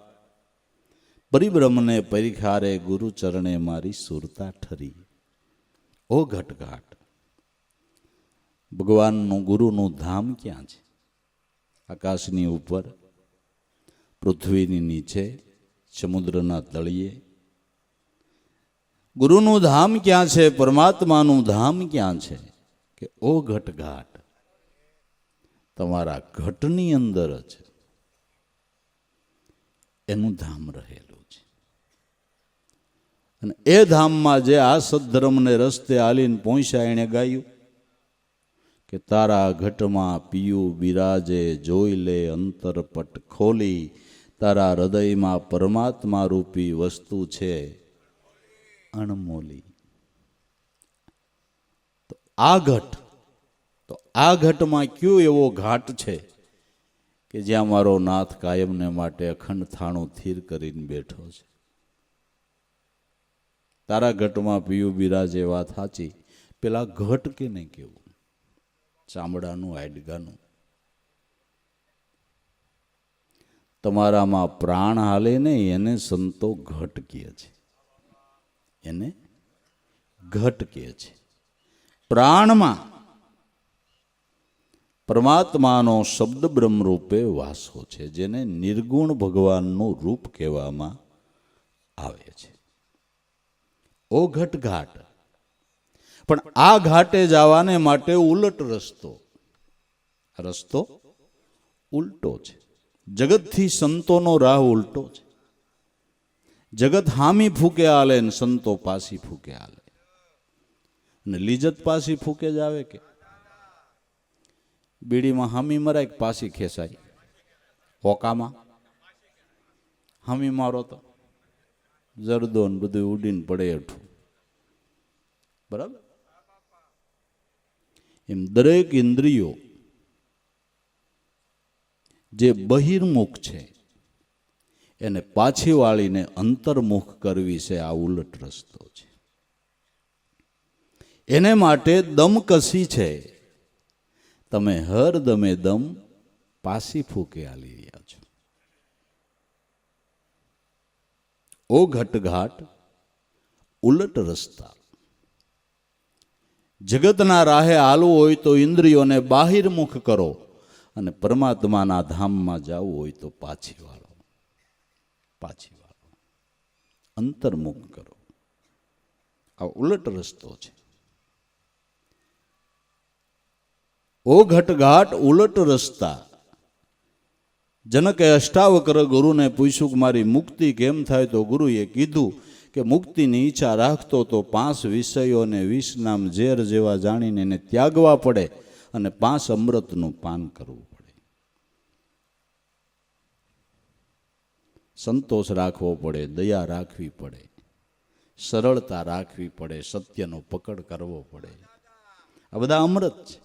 પરિબ્રહ્મને પરિખારે, ગુરુ ચરણે મારી સુરતા ઠરી. ઓ ઘટઘાટ, ભગવાનનું ગુરુનું ધામ ક્યાં છે? આકાશની ઉપર, પૃથ્વીની નીચે, સમુદ્રના તળિયે. ગુરુનું ધામ ક્યાં છે? પરમાત્માનું ધામ ક્યાં છે? કે ઓ ઘટઘાટ, તમારા ઘટની અંદર જ એનું ધામ રહેલું છે. અને એ ધામમાં જે આ સદ્ધર્મને રસ્તે હાલીને પહોંચ્યા, એણે ગાયું કે તારા ઘટમાં પિયું બિરાજે, જોઈ લે અંતરપટ ખોલી, તારા હૃદયમાં પરમાત્મા રૂપી વસ્તુ છે અણમોલી. તો આ ઘટમાં કયો એવો ઘાટ છે કે જ્યાં મારો નાથ કાયમને માટે અખંડ થાણું થીર કરીને બેઠો છે. તારા ઘટમાં પીયું બિરાજે વાત સાચી. પેલા ઘટ કે નહીં કેવું, ચામડાનું હાડકાનું. તમારામાં પ્રાણ હાલે ને એને સંતો ઘટ કહે છે, એને ઘટ કહે છે. પ્રાણમાં પરમાત્માનો શબ્દ બ્રહ્મ રૂપે વાસો છે, જેને નિર્ગુણ ભગવાનનું રૂપ કહેવામાં આવે છે. ઓ ઘટ ઘાટ. પણ આ ઘાટે જવાને માટે ઉલટ રસ્તો ઉલટો છે. જગતથી સંતોનો રાહ ઉલટો છે. જગત હામી ફૂકે હાલે ને સંતો પાસી ફૂકે હાલે. અને લીજત પાસી ફૂકે જ આવે કે બીડીમાં હામી મરાય પાસી ખેંચાય. હોકામાં હામી મારો તો જરદો ને બધું ઉડીને પડે હેઠું. બરાબર. એમ દરેક ઇન્દ્રિયો જે બહિર્મુખ છે એને પાછી વાળીને અંતર્મુખ કરવી છે. આ ઉલટ રસ્તો છે. એને માટે દમ કસી છે. તમે હર દમે દમ પાસી ફૂકે હાલી રહ્યા છો. ઓ ઘટઘાટ ઉલટ રસ્તા. જગતના રાહે હાલવું હોય તો ઇન્દ્રિયોને બાહિર્મુખ કરો, અને પરમાત્માના ધામમાં જવું હોય તો પાછી વાળો, અંતર્મુખ કરો. આ ઉલટ રસ્તો છે. ઓ ઘટઘાટ ઉલટ રસ્તા. જનકે અષ્ટાવક્ર ગુરુને પૂછ્યું કે મારી મુક્તિ કેમ થાય? તો ગુરુએ કીધું કે મુક્તિની ઈચ્છા રાખતો તો 5 વિષયોને 20 નામ ઝેર જેવા જાણીને એને ત્યાગવા પડે, અને 5 અમૃતનું પાન કરવું પડે. સંતોષ રાખવો પડે, દયા રાખવી પડે, સરળતા રાખવી પડે, સત્યનો પકડ કરવો પડે. આ બધા અમૃત છે.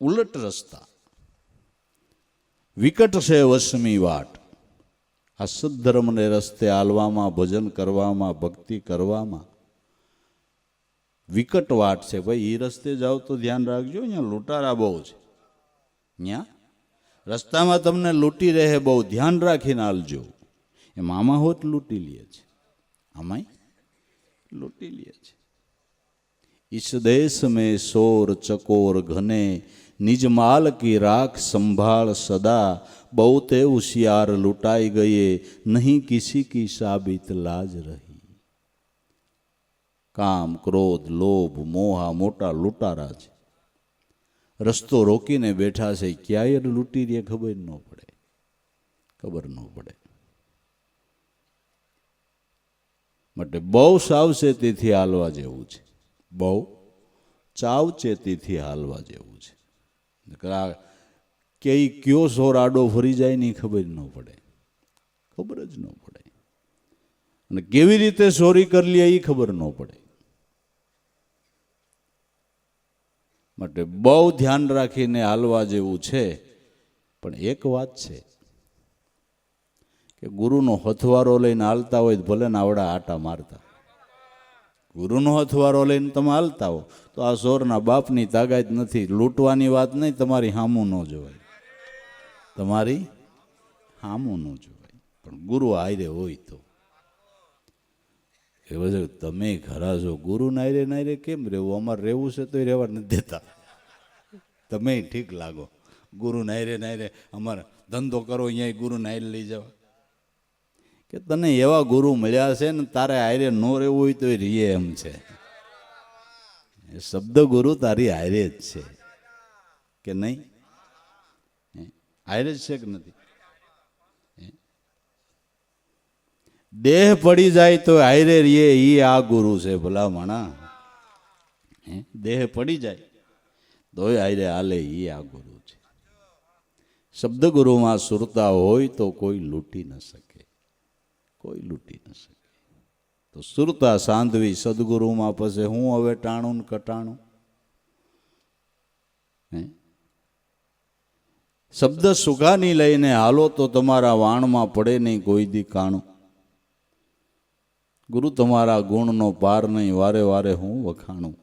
ઉલટ રસ્તા. વિકટ છે વસમી વાટ. આ સદ્ધર્મને રસ્તે હાલવામાં, ભજન કરવામાં, ભક્તિ કરવામાં વિકટ વાટ છે. ભાઈ એ રસ્તે જાઓ તો ધ્યાન રાખજો, અહીંયા લૂંટારા બહુ છે. ત્યાં રસ્તામાં તમને લૂંટી રહે, બહુ ધ્યાન રાખીને હાલજો. એ મામા હોત લૂંટી લે છે, આમાંય લૂંટી લે છે. इस देश में शोर चकोर घने, निज माल की राख संभाल सदा, बहुते होशियार लुटाई गए, नहीं किसी की साबित लाज रही. काम क्रोध लोभ मोहा मोटा लूटारा છે. રસ્તો રોકીને બેઠા છે, ક્યાંય લૂંટી દે ખબર ન પડે. માટે બહુ સાવચેતીથી હાલવા જેવું છે. બહુ સાવચેતીથી હાલવા જેવું છે. કે કયો સોર આડો ફરી જાય ની ખબર જ ન પડે. અને કેવી રીતે ચોરી કરી લે એ ખબર ન પડે. માટે બહુ ધ્યાન રાખીને હાલવા જેવું છે. પણ એક વાત છે કે ગુરુનો હથવારો લઈને હાલતા હોય ભલે ને આવડા આટા મારતા, ગુરુનો હથવારો લઈને તમે હાલતા હો તો આ સોરના બાપની તાકાત નથી. લૂંટવાની વાત નહીં, તમારી હામું ન જોવાય, પણ ગુરુ હારે હોય તો એ બધું તમે ખરા છો. ગુરુ નાયરે કેમ રહેવું? અમારે રહેવું છે તો રહેવા નથી દેતા. તમે ઠીક લાગો. ગુરુ નાયરે અમારે ધંધો કરો, અહીંયા ગુરુ નાયરે લઈ જવા. કે તને એવા ગુરુ મળ્યા છે ને તારે હારે ન રહેવું હોય તો રીએ એમ છે. શબ્દ ગુરુ તારી હારે જ છે કે નહીં? હારે જ છે કે નથી? દેહ પડી જાય તો હારે રીએ ઈ આ ગુરુ છે. ભલા માણા દેહ પડી જાય તો હારે હાલે ઈ આ ગુરુ છે. શબ્દગુરુમાં સુરતા હોય તો કોઈ લૂંટી ન શકે, કોઈ લૂંટી ન શકે. તો સુરતા સાંધવી સદગુરુમાં પછી હું હવે ટાણું ને કટાણું. શબ્દ સુગાની લઈને હાલો તો તમારા વાણમાં પડે નહીં કોઈ દી કાણું. ગુરુ તમારા ગુણનો પાર નહીં વારે વારે હું વખાણું.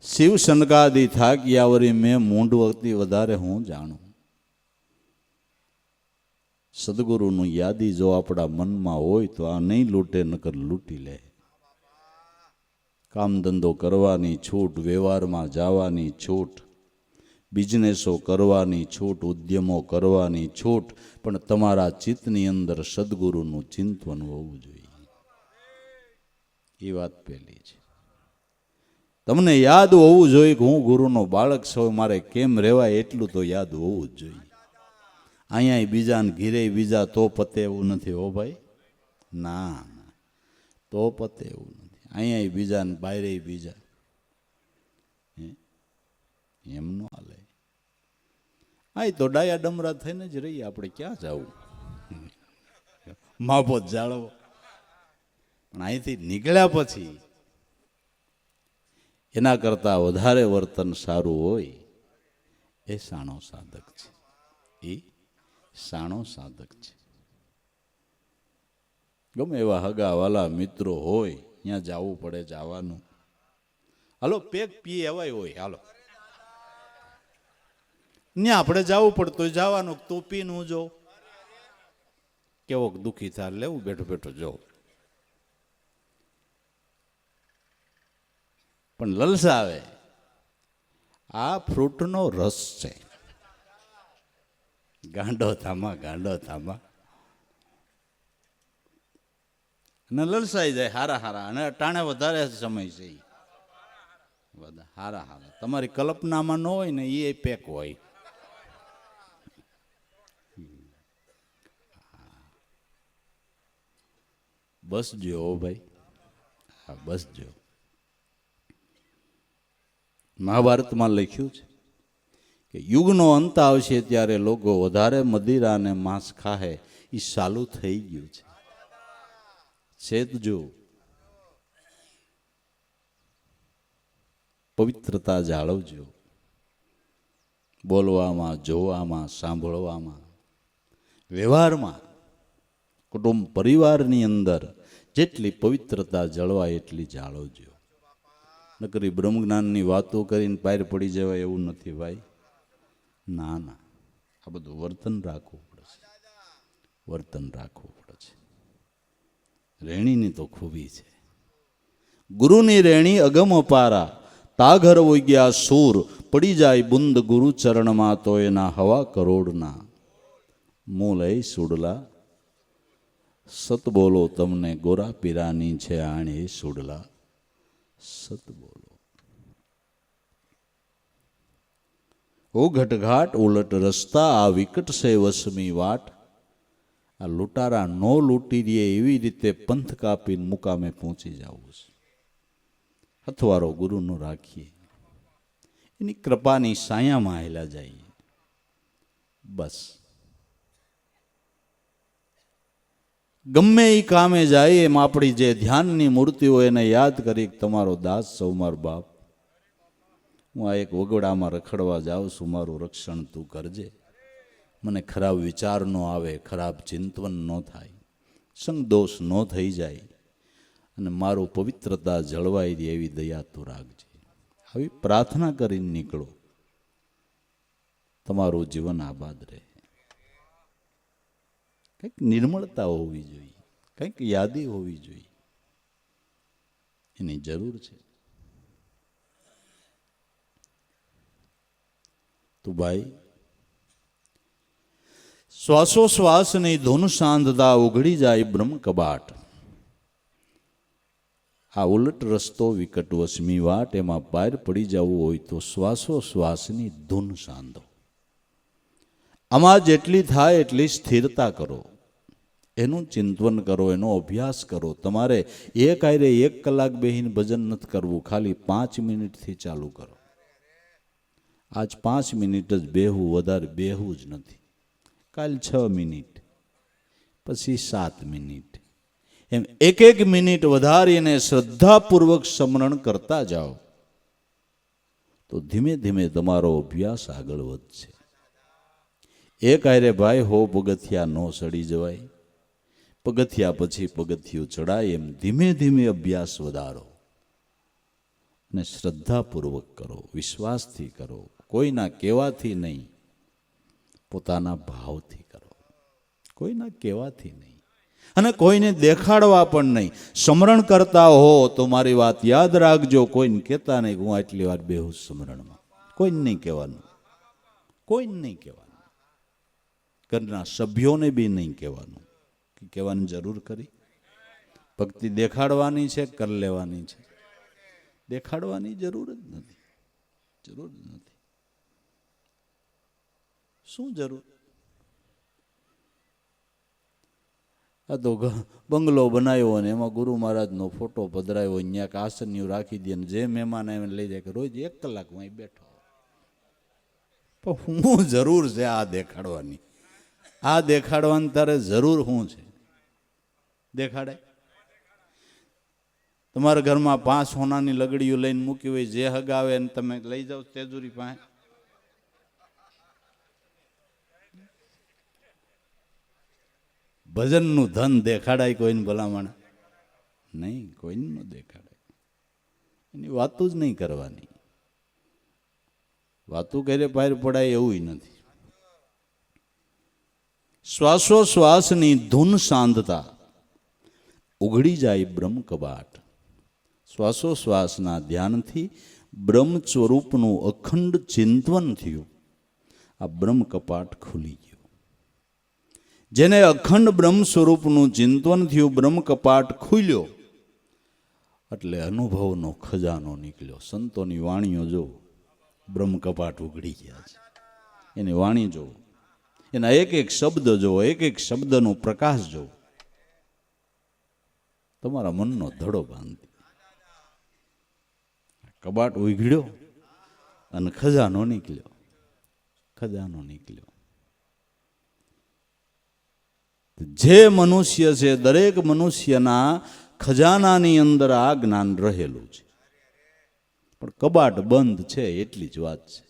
શિવ શનકાદી થાક્યા વરી મેં મૂંઢવતી વધારે હું જાણું. સદગુરુનું યાદી જો આપણા મનમાં હોય તો આ નહીં લૂંટે નકર લૂંટી લે. કામ ધંધો કરવાની છૂટ, વ્યવહારમાં જવાની છૂટ, બિઝનેસો કરવાની છૂટ, ઉદ્યમો કરવાની છૂટ, પણ તમારા ચિત્તની અંદર સદગુરુનું ચિંતન હોવું જોઈએ. એ વાત પહેલી છે. તમને યાદ હોવું જોઈએ કે હું ગુરુનો બાળક છું, મારે કેમ રહેવાય એટલું તો યાદ હોવું જ જોઈએ. અહીંયા બીજાને ઘીરે બીજા તો પતે એવું નથી હો ભાઈ. ના, તો પતે એવું નથી. અહીંયા બીજાને બાયરે બીજા એમ ન હાલે. આ તો ડાયા ડમરા થઈને જ રહીએ, આપણે ક્યાં જવું? માપોત જાળવો. પણ અહીંથી નીકળ્યા પછી એના કરતાં વધારે વર્તન સારું હોય એ સાણો સાધક છે. એ સાણો સાધક છે. ગમે એવા હગા વાલા મિત્રો હોય ત્યાં જવું પડે, જવાનું. હાલો પેક પીએ એવાય હોય, હાલો ત્યાં આપણે જવું પડતું જવાનું. તું પીનું જો કેવોક દુઃખી થાય લેવું બેઠો બેઠો જો. પણ લલસાવે આ ફ્રૂટનો રસ છે. ગાંડો થામા, ગાંડો થામા. અને લલસાઈ જાય હારા હારા. અને ટાણે વધારે સમય છે બધા હારા હારા. તમારી કલ્પનામાં ન હોય ને એ પેક હોય. બસ જો ભાઈ, હા બસ જો. મહાભારતમાં લખ્યું છે કે યુગનો અંત આવશે ત્યારે લોકો વધારે મદિરા અને માંસ ખાહે. એ ચાલુ થઈ ગયું છે. સેતજો પવિત્રતા જાળવજો. બોલવામાં, જોવામાં, સાંભળવામાં, વ્યવહારમાં, કુટુંબ પરિવારની અંદર જેટલી પવિત્રતા જળવાય એટલી જાળવજો. નકરી બ્રહ્મજ્ઞાનની વાતો કરીને પાર પડી જવાય એવું નથી ભાઈ. ના ના, આ બધું વર્તન રાખવું પડે છે. વર્તન રાખવું પડે છે. રેણીની તો ખૂબી છે. ગુરુની રેણી અગમ અપારા, તાઘર વૈગ્યા સૂર, પડી જાય બુંદ ગુરુ ચરણમાં તો એના હવા કરોડના. મૂલય સુડલા સત બોલો તમને ગોરા પીરાની છે આણે સુડલા. સત બોલો. ઓ ઘટઘાટ ઉલટ રસ્તા, આ વિકટ છે વસમી વાટ. આ લૂંટારા નો લૂંટી દે એવી રીતે પંથ કાપીને મુકામે પહોંચી જવું છે. હથવારો ગુરુનો રાખીએ, એની કૃપાની સાયામાં હેલા જઈએ બસ. ગમે એ કામે જાય એમ આપણી જે ધ્યાનની મૂર્તિઓ એને યાદ કરી તમારો દાસ સૌ મારો બાપ, હું આ એક વગડામાં રખડવા જાઉં છું, મારું રક્ષણ તું કરજે. મને ખરાબ વિચાર ન આવે, ખરાબ ચિંતન ન થાય, સંગદોષ ન થઈ જાય, અને મારું પવિત્રતા જળવાઈ દે એવી દયા તું રાખજે. આવી પ્રાર્થના કરીને નીકળો, તમારું જીવન આબાદ રહે. કંઈક નિર્મળતા હોવી જોઈએ, કંઈક યાદી હોવી જોઈએ, એની જરૂર છે. તો ભાઈ, શ્વાસોશ્વાસની ધૂન સાંધતા ઉઘડી જાય બ્રહ્મ કબાટ. આ ઉલટ રસ્તો વિકટ વસમી વાટ, એમાં પાર પડી જવું હોય તો શ્વાસોશ્વાસની ધૂન સાંધો. આમાં જેટલી થાય એટલી સ્થિરતા કરો, એનું ચિંતન કરો, એનો અભ્યાસ કરો. તમારે એક આયરે 1 કલાક બેહીને ભજન નથી કરવું, ખાલી 5 મિનિટથી ચાલુ કરો. આજ 5 મિનિટ જ બેહવું, વધારે બેહવું જ નથી. કાલ 6 મિનિટ, પછી 7 મિનિટ, એમ એક એક મિનિટ વધારીને શ્રદ્ધાપૂર્વક સ્મરણ કરતા જાઓ તો ધીમે ધીમે તમારો અભ્યાસ આગળ વધશે. એક આરે ભાઈ 100 પગથિયા ન ચડી જવાય, પગથિયા પછી પગથિયું ચડાય એમ ધીમે ધીમે અભ્યાસ વધારો અને શ્રદ્ધાપૂર્વક કરો, વિશ્વાસથી કરો, કોઈના કહેવાથી નહીં, પોતાના ભાવથી કરો, કોઈના કહેવાથી નહીં અને કોઈને દેખાડવા પણ નહીં. સ્મરણ કરતા હો તો મારી વાત યાદ રાખજો, કોઈને કહેતા નહીં હું આટલી વાર બેહું સ્મરણમાં, કોઈને નહીં કહેવાનું, કોઈને નહીં કહેવાનું, ઘરના સભ્યોને બી નહીં કહેવાનું. કહેવાની જરૂર કરી? ભક્તિ દેખાડવાની છે, કર લેવાની છે? દેખાડવાની જરૂર જ નથી, જરૂર જ નથી. શું જરૂર? આ તો બંગલો બનાવ્યો અને એમાં ગુરુ મહારાજનો ફોટો પધરાયો, અહીંયા આસન્યું રાખી દે, જે મહેમાન આવે લઈ જાય કે રોજ 1 કલાક હું અહીં બેઠો. પણ હું જરૂર છે આ દેખાડવાની? આ દેખાડવાની તારે જરૂર શું છે? દેખાડાય? તમારા ઘરમાં 5 સોનાની લગડીઓ લઈને મૂકી હોય, જે હગાવે એને તમે લઈ જાઓ તેજુરી પાસે. ભજનનું ધન દેખાડાય કોઈને? ભલામણ નહીં, કોઈને ન દેખાડાય. એની વાતો જ નહીં કરવાની. વાતો કરે પાર પડાય એવું નથી. શ્વાસોશ્વાસની ધૂન સાંધતા ઉઘડી જાય બ્રહ્મ કબાટ. શ્વાસોશ્વાસના ધ્યાનથી બ્રહ્મ સ્વરૂપનું અખંડ ચિંતન થયું, આ બ્રહ્મ કપાટ ખુલી ગયું. જેને અખંડ બ્રહ્મ સ્વરૂપનું ચિંતન થયું, બ્રહ્મ કપાટ ખુલ્યો એટલે અનુભવનો ખજાનો નીકળ્યો. સંતોની વાણીઓ જો, બ્રહ્મ કપાટ ઉઘડી ગયા છે. એની વાણી જો, એના એક એક શબ્દ જો, એક એક શબ્દનો પ્રકાશ જો, તમારા મનનો ધડો બાંધી. કબાટ ઉઘડ્યો અને ખજાનો નીકળ્યો, ખજાનો નીકળ્યો. જે મનુષ્ય છે, દરેક મનુષ્યના ખજાનાની અંદર આ જ્ઞાન રહેલું છે, પણ કબાટ બંધ છે એટલી જ વાત છે.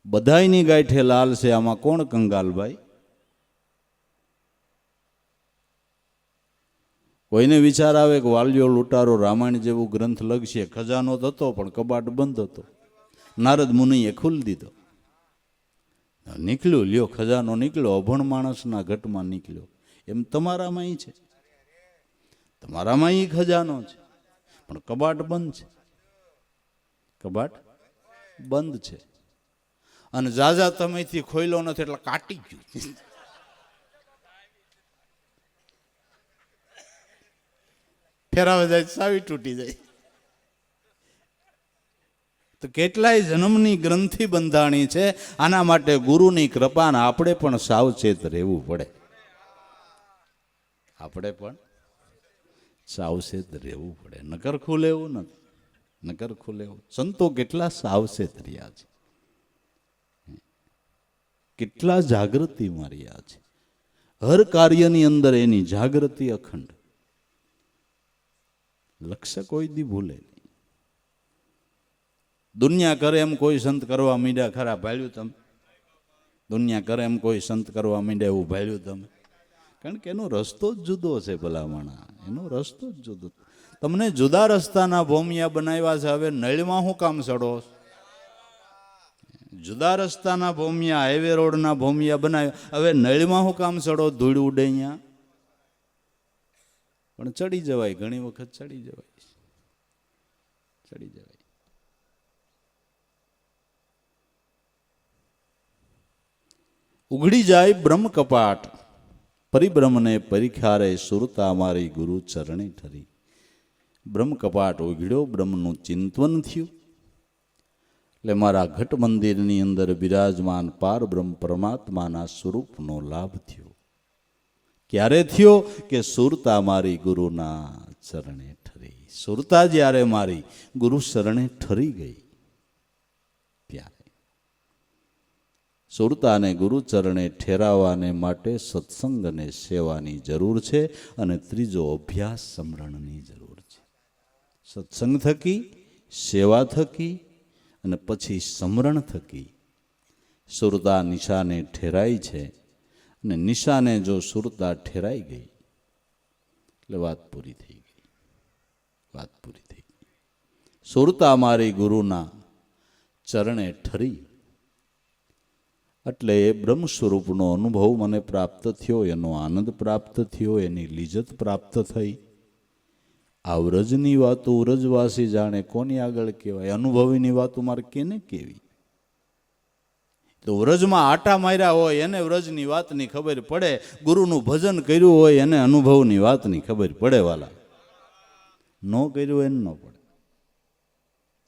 બધાયની ગાંઠે લાલ છે, આમાં કોણ કંગાલભાઈ? કોઈને વિચાર આવે કે વાલિયો લૂંટારો રામાયણ જેવું ગ્રંથ લખશે, ખજાનો થતો પણ કબાટ બંધ હતો. નારદ મુનિએ ખુલ્લી દીધો, નીકળ્યો, લ્યો ખજાનો નીકળ્યો, અભણ માણસના ઘટમાં નીકળ્યો. એમ તમારામાં છે, તમારામાં ખજાનો છે, પણ કબાટ બંધ છે, કબાટ બંધ છે. અને જાજા તમેથી ખોઈલો નથી એટલે કાટી ગયું. ફેરાવે જાય, સાવી તૂટી જાય. તો કેટલાય જન્મની ગ્રંથિ બંધાણી છે. આના માટે ગુરુની કૃપાને આપણે પણ સાવચેત રહેવું પડે, આપણે પણ સાવચેત રહેવું પડે. નકર ખુલે એવું નથી, નકર ખુલે એવું. સંતો કેટલા સાવચેત રહ્યા છે, કેટલા જાગૃતિમાં રહ્યા છે. હર કાર્યની અંદર એની જાગૃતિ અખંડ. લક્ષ્ય કોઈ દી ભૂલે નહીં. દુનિયા કરે એમ કોઈ સંત કરવા માંડ્યા ખરા, ભાળ્યું તમે? દુનિયા કરે એમ કોઈ સંત કરવા માંડ્યા એવું ભાળ્યું તમે? કારણ કે એનો રસ્તો જ જુદો છે ભલામણા, એનો રસ્તો જ જુદો. તમને જુદા રસ્તાના ભોમિયા બનાવ્યા છે, હવે નળમાં શું કામ ચડો? જુદા રસ્તાના ભોમિયા, હાઈવે રોડના ભોમિયા બનાવ્યા, હવે નળમાં શું કામ ચડો? ધૂળ ઉડે અહીંયા. પણ ચડી જવાય, ઘણી વખત ચડી જવાય, ચડી જવાય. ઉઘડી જાય બ્રહ્મ કપાટ, પરિબ્રહ્મને પરિખારે સુરતા મારી ગુરુ ચરણે ઠરી. બ્રહ્મ કપાટ ઉઘડ્યો, બ્રહ્મનું ચિંતન થયું એટલે મારા ઘટ મંદિરની અંદર બિરાજમાન પાર બ્રહ્મ પરમાત્માના સ્વરૂપનો લાભ થયો. ક્યારે થયો? કે સુરતા મારી ગુરુના ચરણે ઠરી. સુરતા જ્યારે મારી ગુરુ ચરણે ઠરી ગઈ ત્યારે સુરતાને ગુરુચરણે ઠેરાવવાને માટે સત્સંગ અને સેવાની જરૂર છે. અને ત્રીજો અભ્યાસ સમરણની જરૂર છે. સત્સંગ થકી, સેવા થકી અને પછી સમરણ થકી સુરતા નિશાને ઠેરાઈ છે. અને નિશાને જો સુરતા ઠેરાઈ ગઈ એટલે વાત પૂરી થઈ ગઈ. વાત પૂરી થઈ ગઈ. સુરતા મારી ગુરુના ચરણે ઠરી એટલે એ બ્રહ્મ સ્વરૂપનો અનુભવ મને પ્રાપ્ત થયો, એનો આનંદ પ્રાપ્ત થયો, એની લીજત પ્રાપ્ત થઈ. આ વ્રજની વાતો વ્રજવાસી જાણે, કોની આગળ કહેવાય? અનુભવીની વાતો મારે કેને કેવી? તો વ્રજમાં આટા માર્યા હોય એને વ્રજની વાતની ખબર પડે, ગુરુનું ભજન કર્યું હોય એને અનુભવની વાતની ખબર પડે. વાલા ન કર્યું એને ન પડે,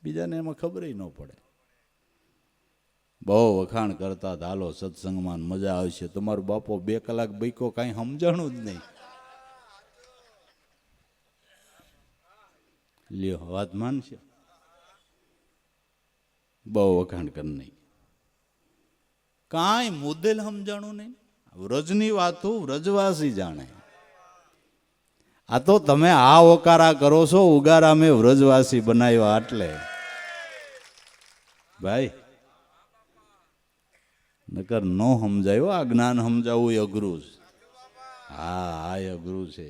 બીજાને એમાં ખબર ન પડે. બહુ વખાણ કરતા હાલો સત્સંગમાં મજા આવશે. તમારો બાપો 2 કલાક બૈકો કાંઈ સમજાણું જ નહીં. લ્યો વાત માનશે. બહુ વખાણ કર નહીં, કાંઈ મુદ્દેલ સમજાણું નહીં. વ્રજની વાતો વ્રજવાસી જાણે. આ તો તમે આ ઓકારા કરો છો, ઉગારા મેં વ્રજવાસી બનાવ્યા એટલે ભાઈ. નકર ન સમજાયો. આ જ્ઞાન સમજાવવું એ અઘરું છે. હા આ અઘરું છે,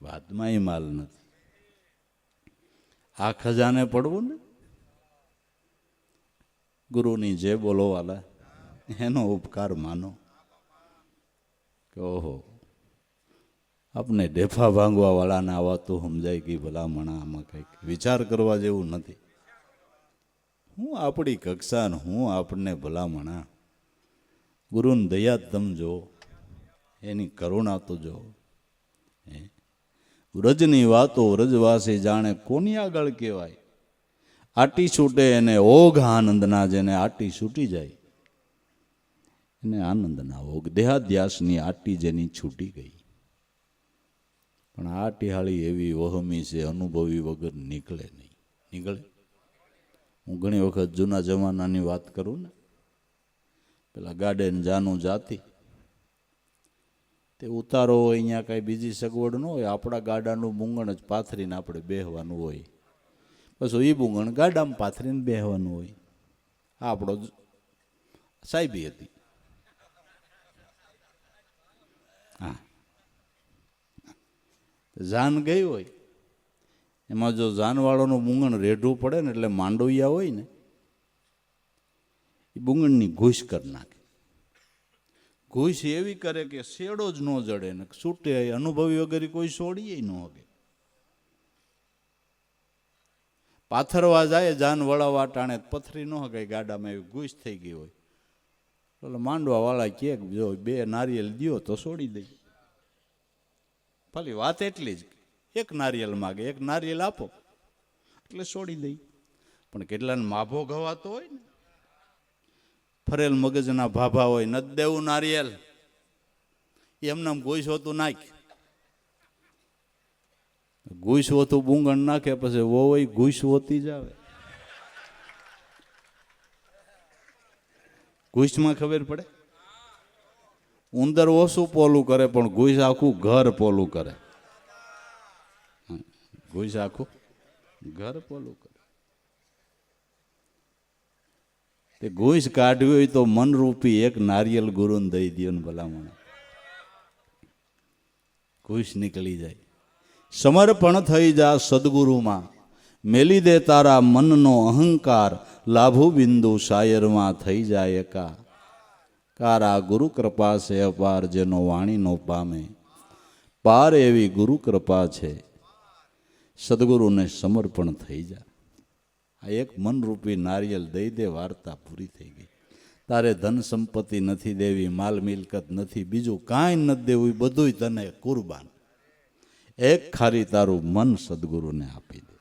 વાતમાં એ માલ નથી. આ ખજાને પડવું ને, ગુરુની જે બોલો વાલા એનો ઉપકાર માનો કે ઓહો આપણે ડેફા ભાંગવા વાળાને આવા તો સમજાય કે ભલામણા આમાં કંઈક વિચાર કરવા જેવું નથી. હું આપણી કક્ષા ને હું આપણને ભલામણા. ગુરુની દયા તમ જો, એની કરુણા તો જો. વ્રજની વાતો વ્રજવાસી જાણે, કોની આગળ કહેવાય? આટી છૂટે એને ઓઘ આનંદના, જેને આટી છૂટી જાય એને આનંદના ઓઘ. દેહાધ્યાસની આટી જેની છૂટી ગઈ. પણ આટી હાળી એવી વહમી છે, અનુભવી વગર નીકળે નહીં. નીકળે. હું ઘણી વખત જૂના જમાનાની વાત કરું ને, પેલા ગાડે જાનું જાતી તે ઉતારો હોય, અહીંયા કાંઈ બીજી સગવડ ન હોય, આપણા ગાડાનું મૂંગણ જ પાથરીને આપણે બેહવાનું હોય. પછી એ મૂંગણ ગાડામાં પાથરીને બેહવાનું હોય. આપણો સાહેબી હતી. હા, જાન ગઈ હોય એમાં જો જાનવાળોનું મૂંગણ રેઢું પડે ને એટલે માંડવિયા હોય ને એ મૂંગણની ઘૂસ કરી નાખે. ઘૂસ એવી કરે કે શેડો જ ન જડે ને છૂટે. અનુભવી વગર કોઈ છોડીએ ન હકે. પાથરવા જાય જાન વળાવવા ટાણે પથરી ન હકે, ગાડામાં એવી ઘૂસ થઈ ગઈ હોય. એટલે માંડવા વાળા કે જો 2 નારિયેલ દ્યો તો છોડી દઈ. ખાલી વાત એટલી જ, એક નારિયેલ માગે, 1 નારિયેલ આપો એટલે છોડી દઈ. પણ કેટલાને માભો ગવાતો હોય ને, ફરેલ મગજના ભાભા હોય, નથી દેવું નારિયેલ, એમને ગોઈસ હોતું નાખ. ગુઈસ હોતું બુંગણ નાખે, પછી વોય ગુઈસ હોતી જ આવે. ગુઈસમાં ખબર પડે. ઉંદર ઓછું પોલું કરે પણ ગુઈસ આખું ઘર પોલું કરે. ગુઈસ આખું ઘર પોલું કરે. તે ગુઈસ કાઢવી હોય તો મનરૂપી 1 નારિયેલ ગુરુને દઈ દો ને ભલામણ, ગુઈસ નીકળી જાય. સમર્પણ થઈ જા સદગુરુમાં, મેલી દે તારા મનનો અહંકાર. લાભુ બિંદુ શાયરમાં થઈ જાય એકા. કારા ગુરુ કૃપા છે અપાર, જેનો વાણીનો પામે પાર. એવી ગુરુ કૃપા છે, સદગુરુને સમર્પણ થઈ જા. આ 1 મનરૂપી નારિયેલ દઈ દે, વાર્તા પૂરી થઈ ગઈ. તારે ધન સંપત્તિ નથી દેવી, માલ મિલકત નથી, બીજું કાંઈ નથી દેવું, બધું તને કુરબાન. 1 ખાલી તારું મન સદગુરુને આપી દે,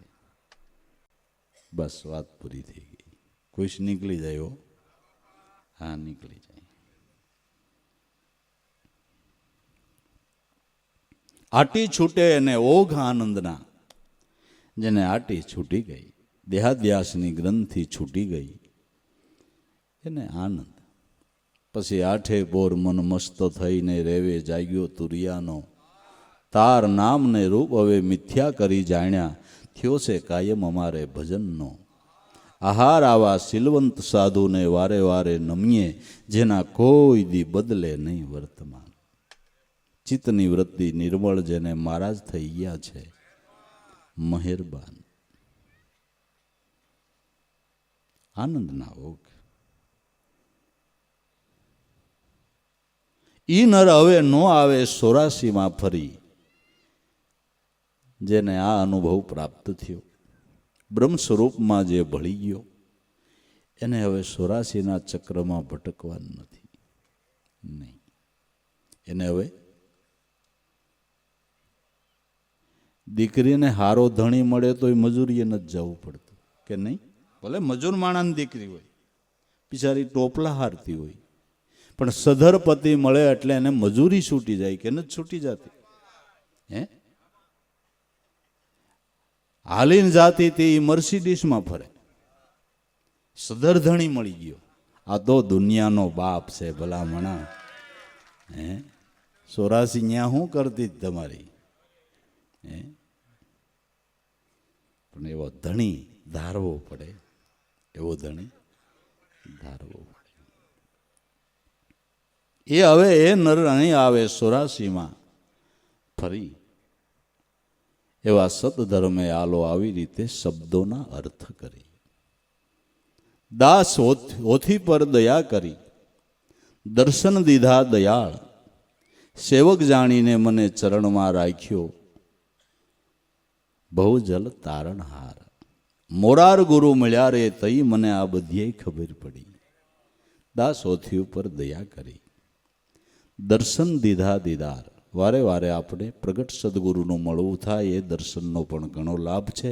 બસ વાત પૂરી થઈ ગઈ. ખુશ નીકળી જાય હો. હા નીકળી જાય. આટી છૂટે અને ઓઘ આનંદના, જેને આટી છૂટી ગઈ, દેહાધ્યાસની ગ્રંથિ છૂટી ગઈ, એને આનંદ. પછી આઠે પોર મન મસ્ત થઈને રેવે જાગ્યો તુરિયાનો, તાર નામને રૂપ હવે મિથ્યા કરી જાણ્યા, થયો છે કાયમ અમારે ભજનનો. આહાર આવા શીલવંત સાધુને વારે વારે નમીએ, જેના કોઈ દી બદલે નહીં વર્તમાન. ચિત્તની વૃત્તિ નિર્મળ જેને મહારાજ થઈ ગયા છે, મહેરબાન. આનંદ ના ભોગ. ઈ નર હવે નો આવે 84માં ફરી, જેને આ અનુભવ પ્રાપ્ત થયો. બ્રહ્મ સ્વરૂપમાં જે ભળી ગયો એને હવે 84ના ચક્રમાં ભટકવાનું નથી. નહીં, એને હવે દીકરીને હારો ધણી મળે તો મજૂરીએ નથી જવું પડતું કે નહીં. ભલે મજૂર માણાની દીકરી હોય, બિચારી ટોપલા હારતી હોય, પણ સધરપતિ મળે એટલે એને મજૂરી છૂટી જાય કે નથી છૂટી જતી? હે, હાલીને જાતી તે મર્સિડીસમાં ફરે, સધરધણી મળી ગયો. આ તો દુનિયાનો બાપ છે ભલામણા. હે, 84 ન્યા શું કરતી તમારી? હે, પણ એવો ધણી ધારવો પડે, એવો ધણી ધારવો પડે. એ હવે એ નર અહીં આવે 84માં ફરી. એવા સતધર્મે આલો આવી રીતે શબ્દોના અર્થ કરી. દાસ ઓથી પર દયા કરી, દર્શન દીધા દયાળ, સેવક જાણીને મને ચરણમાં રાખ્યો, બહુ જલ તારણહાર. મોરાર ગુરુ મળ્યા રે તઈ મને આ બધી ખબર પડી. દાસ ઓથી ઉપર દયા કરી, દર્શન દીધા દીદાર. વારે વારે આપણે પ્રગટ સદગુરુનું મળવું થાય એ દર્શનનો પણ ઘણો લાભ છે,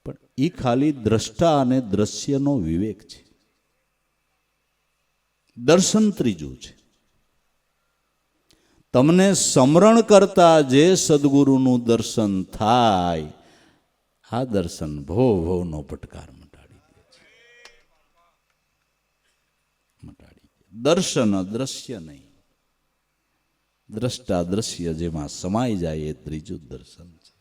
પણ એ ખાલી દ્રષ્ટા અને દ્રશ્યનો વિવેક છે. દર્શન ત્રીજું છે. તમને સ્મરણ કરતા જે સદગુરુનું દર્શન થાય, આ દર્શન ભવનો ભટકાર મટાડી દે છે. મટાડી દર્શન દ્રશ્ય નહીં, દ્રષ્ટા દ્રશ્ય જેમાં સમાઈ જાય એ ત્રીજું દર્શન છે.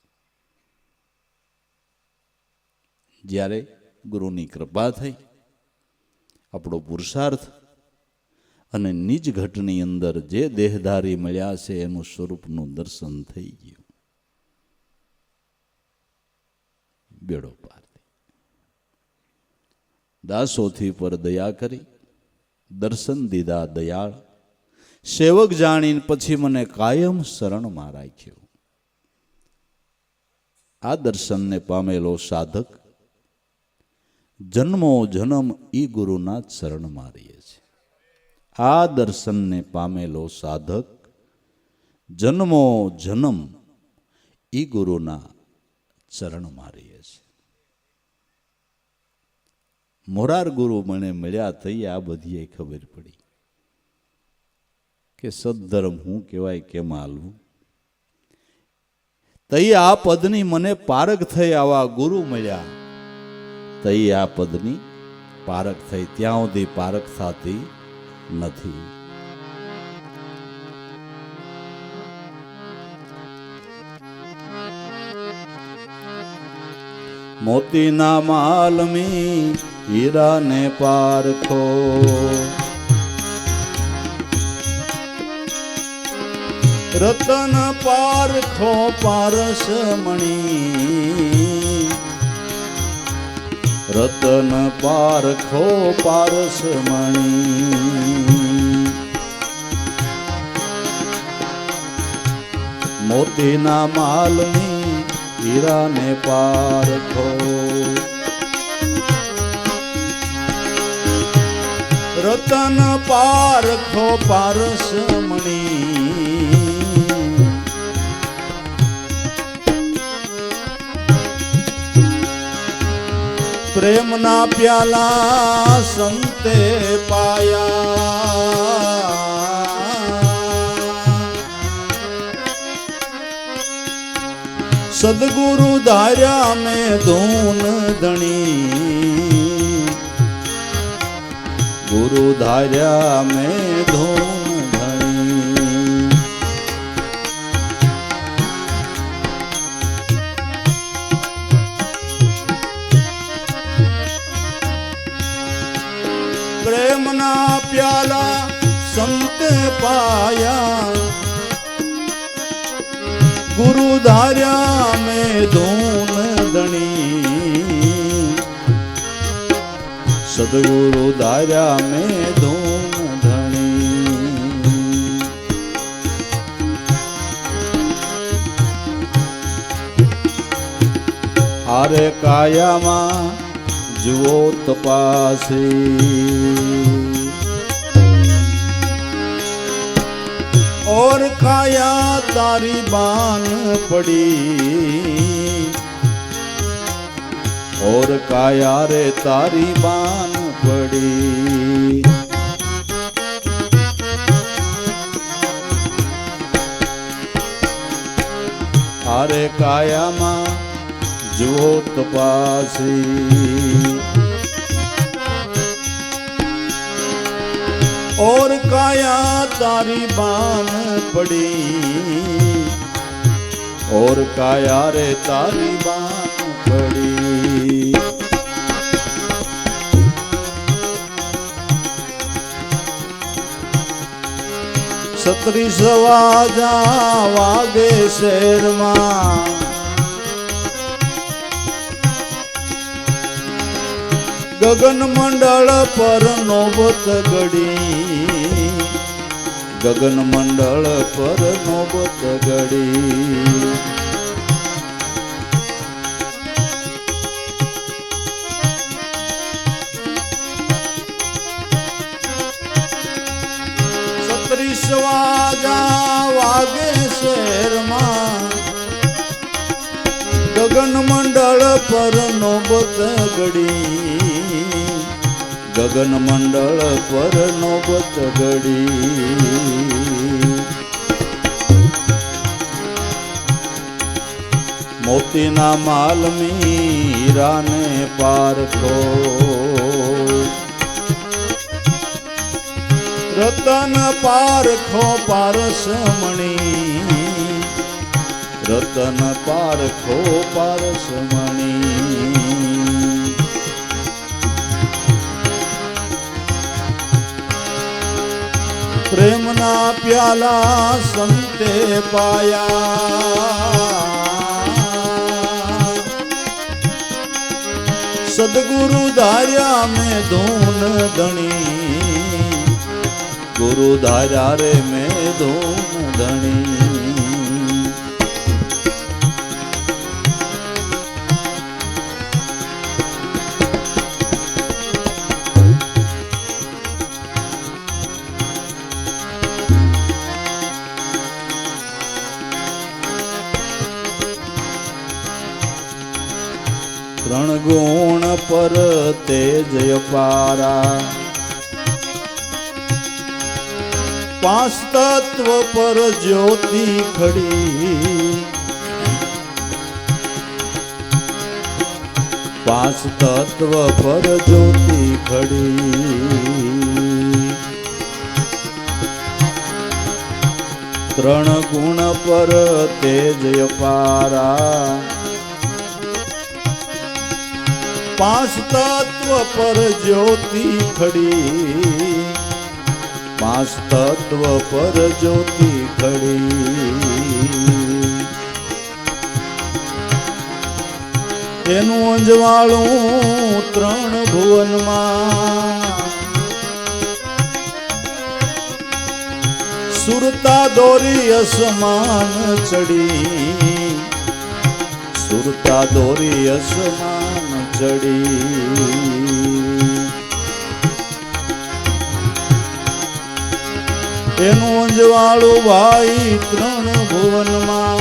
જ્યારે ગુરુની કૃપા થઈ, આપણો પુરુષાર્થ અને નિજ ઘટની અંદર જે દેહધારી મળ્યા છે એનું સ્વરૂપનું દર્શન થઈ ગયું, બેડો પાર. દાસોથી પર દયા કરી, દર્શન દીધા દયાળ, સેવક જાણીને પછી મને કાયમ શરણમાં રાખ્યો. આ દર્શનને પામેલો સાધક જન્મો જન્મ ઈ ગુરુના ચરણમાં રહે છે. આ દર્શનને પામેલો સાધક જન્મો જન્મ ઈ ગુરુના ચરણમાં રહે છે. મોરાર ગુરુ મને મળ્યા થઈ આ બધી ખબર પડી કે સદ્ધર્મ હું કહેવાય, કેમ હાલવું. તઈ આ પદની મને પારખ થઈ, આવા ગુરુ મળ્યા તઈ આ પદની પારખ થઈ. ત્યાં સુધી પારખ થતી નથી. મોતીના માલમી હીરાને પારખો, રતન પારખો પારસમણી, રતન પારખો પારસમણી. મોતીના માલની હીરાને પારખો, રતન પારખો પારસમણી. પ્રેમના પ્યાલા સંતે પાયા, સદગુરુ ધાર્યા મેં ધૂન ધણી. गुरु धार्या में धून धनी। प्रेम ना प्याला संत पाया, गुरु धार्या में धून धनी। सदगुरु धार्या में धून धनी। आरे काया मा जुओ तपासी, और काया तारी बान पड़ी, और काया रे तारी बान पड़ी। आरे काया मां जुओ तपासी, और काया तारी बान पड़ी, और काया रे तारी बान पड़ी। सत्रीस वाजा वागे शहर मां, गगन मंडल पर नौबत गड़ी, गगन मंडल पर नौबत गड़ी। सत्रीस वाजा वागे शहर मां, गगन मंडल पर नौबत गड़ी, गगन मंडल पर नौबत गड़ी। मोतीना माल मीरा ने पारखो, रतन पारखो पारसमणी, रतन पारखो पारसमणी। प्रेम ना प्याला संते पाया, सदगुरु धार्या में धून धनी, गुरु धार्या रे में धून धनी। त्रण गुण पर तेज अपारा, पांच तत्व पर ज्योति खड़ी, पांच तत्व पर ज्योति खड़ी। त्रण गुण पर तेज अपारा, पांच तत्व पर ज्योति खड़ी, पांच तत्व पर ज्योति खड़ी। एनु अंजवाळू त्रण भुवन मां, सुरता दोरी असमान चढ़ी, सुरता दोरी असमान चढ़ी। एनु अंजवाळू भाई त्रण भुवन मां,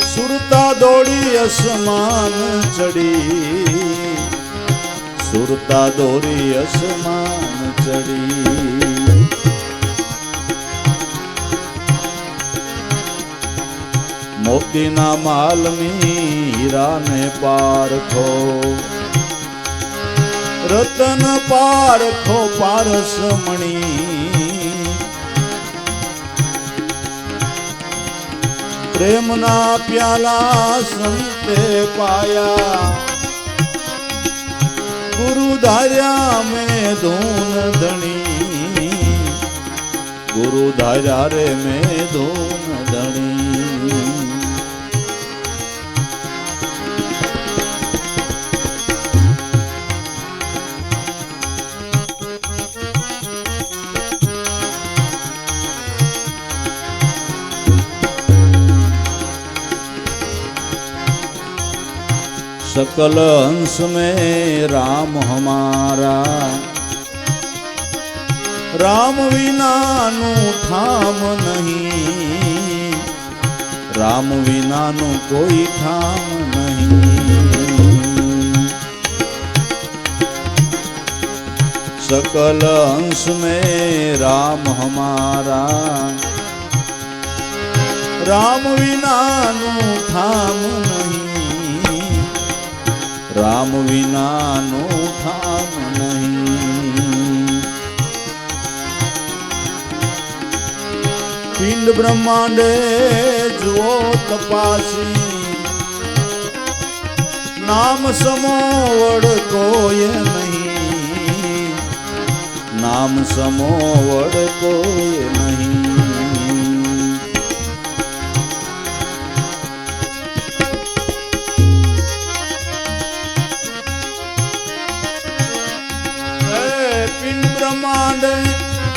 सुरता दोड़ी असमान चढ़ी, सुरता दोरी असमान चढ़ी। मोतीना माल मीरा ने पारखो, રતન પારખો પારસમણી પ્રેમના પ્યાલા સંતે પાયા ગુરુ ધાર્યા મેં ધૂન ધણી ગુરુ ધાર્યા રે મેં ધૂન ધણી सकल हंस में राम हमारा राम विनानु ठाम नहीं राम विनानु कोई ठाम नहीं सकल हंस में राम हमारा राम विनानु ठाम नहीं राम विनानु ठाम नहीं पिंड ब्रह्मांडे जुओ तपासी नाम समोवड़ कोय नहीं नाम समोवड़ कोय नहीं ब्रह्मांड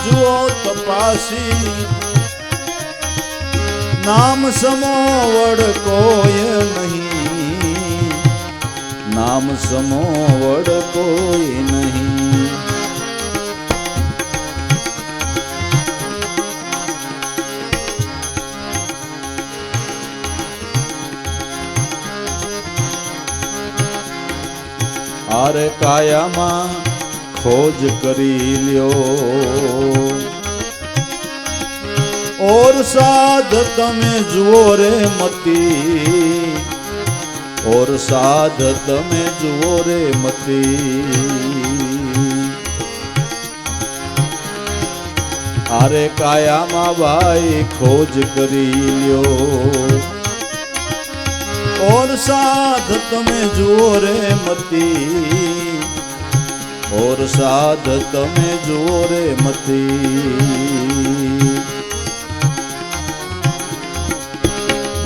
जुओ तपासी नाम समोवड़ कोय नहीं नाम समोवड़ कोय नहीं आरे काया मां खोज करी लियो और साध तमे जुओ रे मती और साध तमे जुओ रे मती आरे काया मा भाई खोज करी लियो और साध तमे जुओ रे मती और साध तमे जुओ रे मती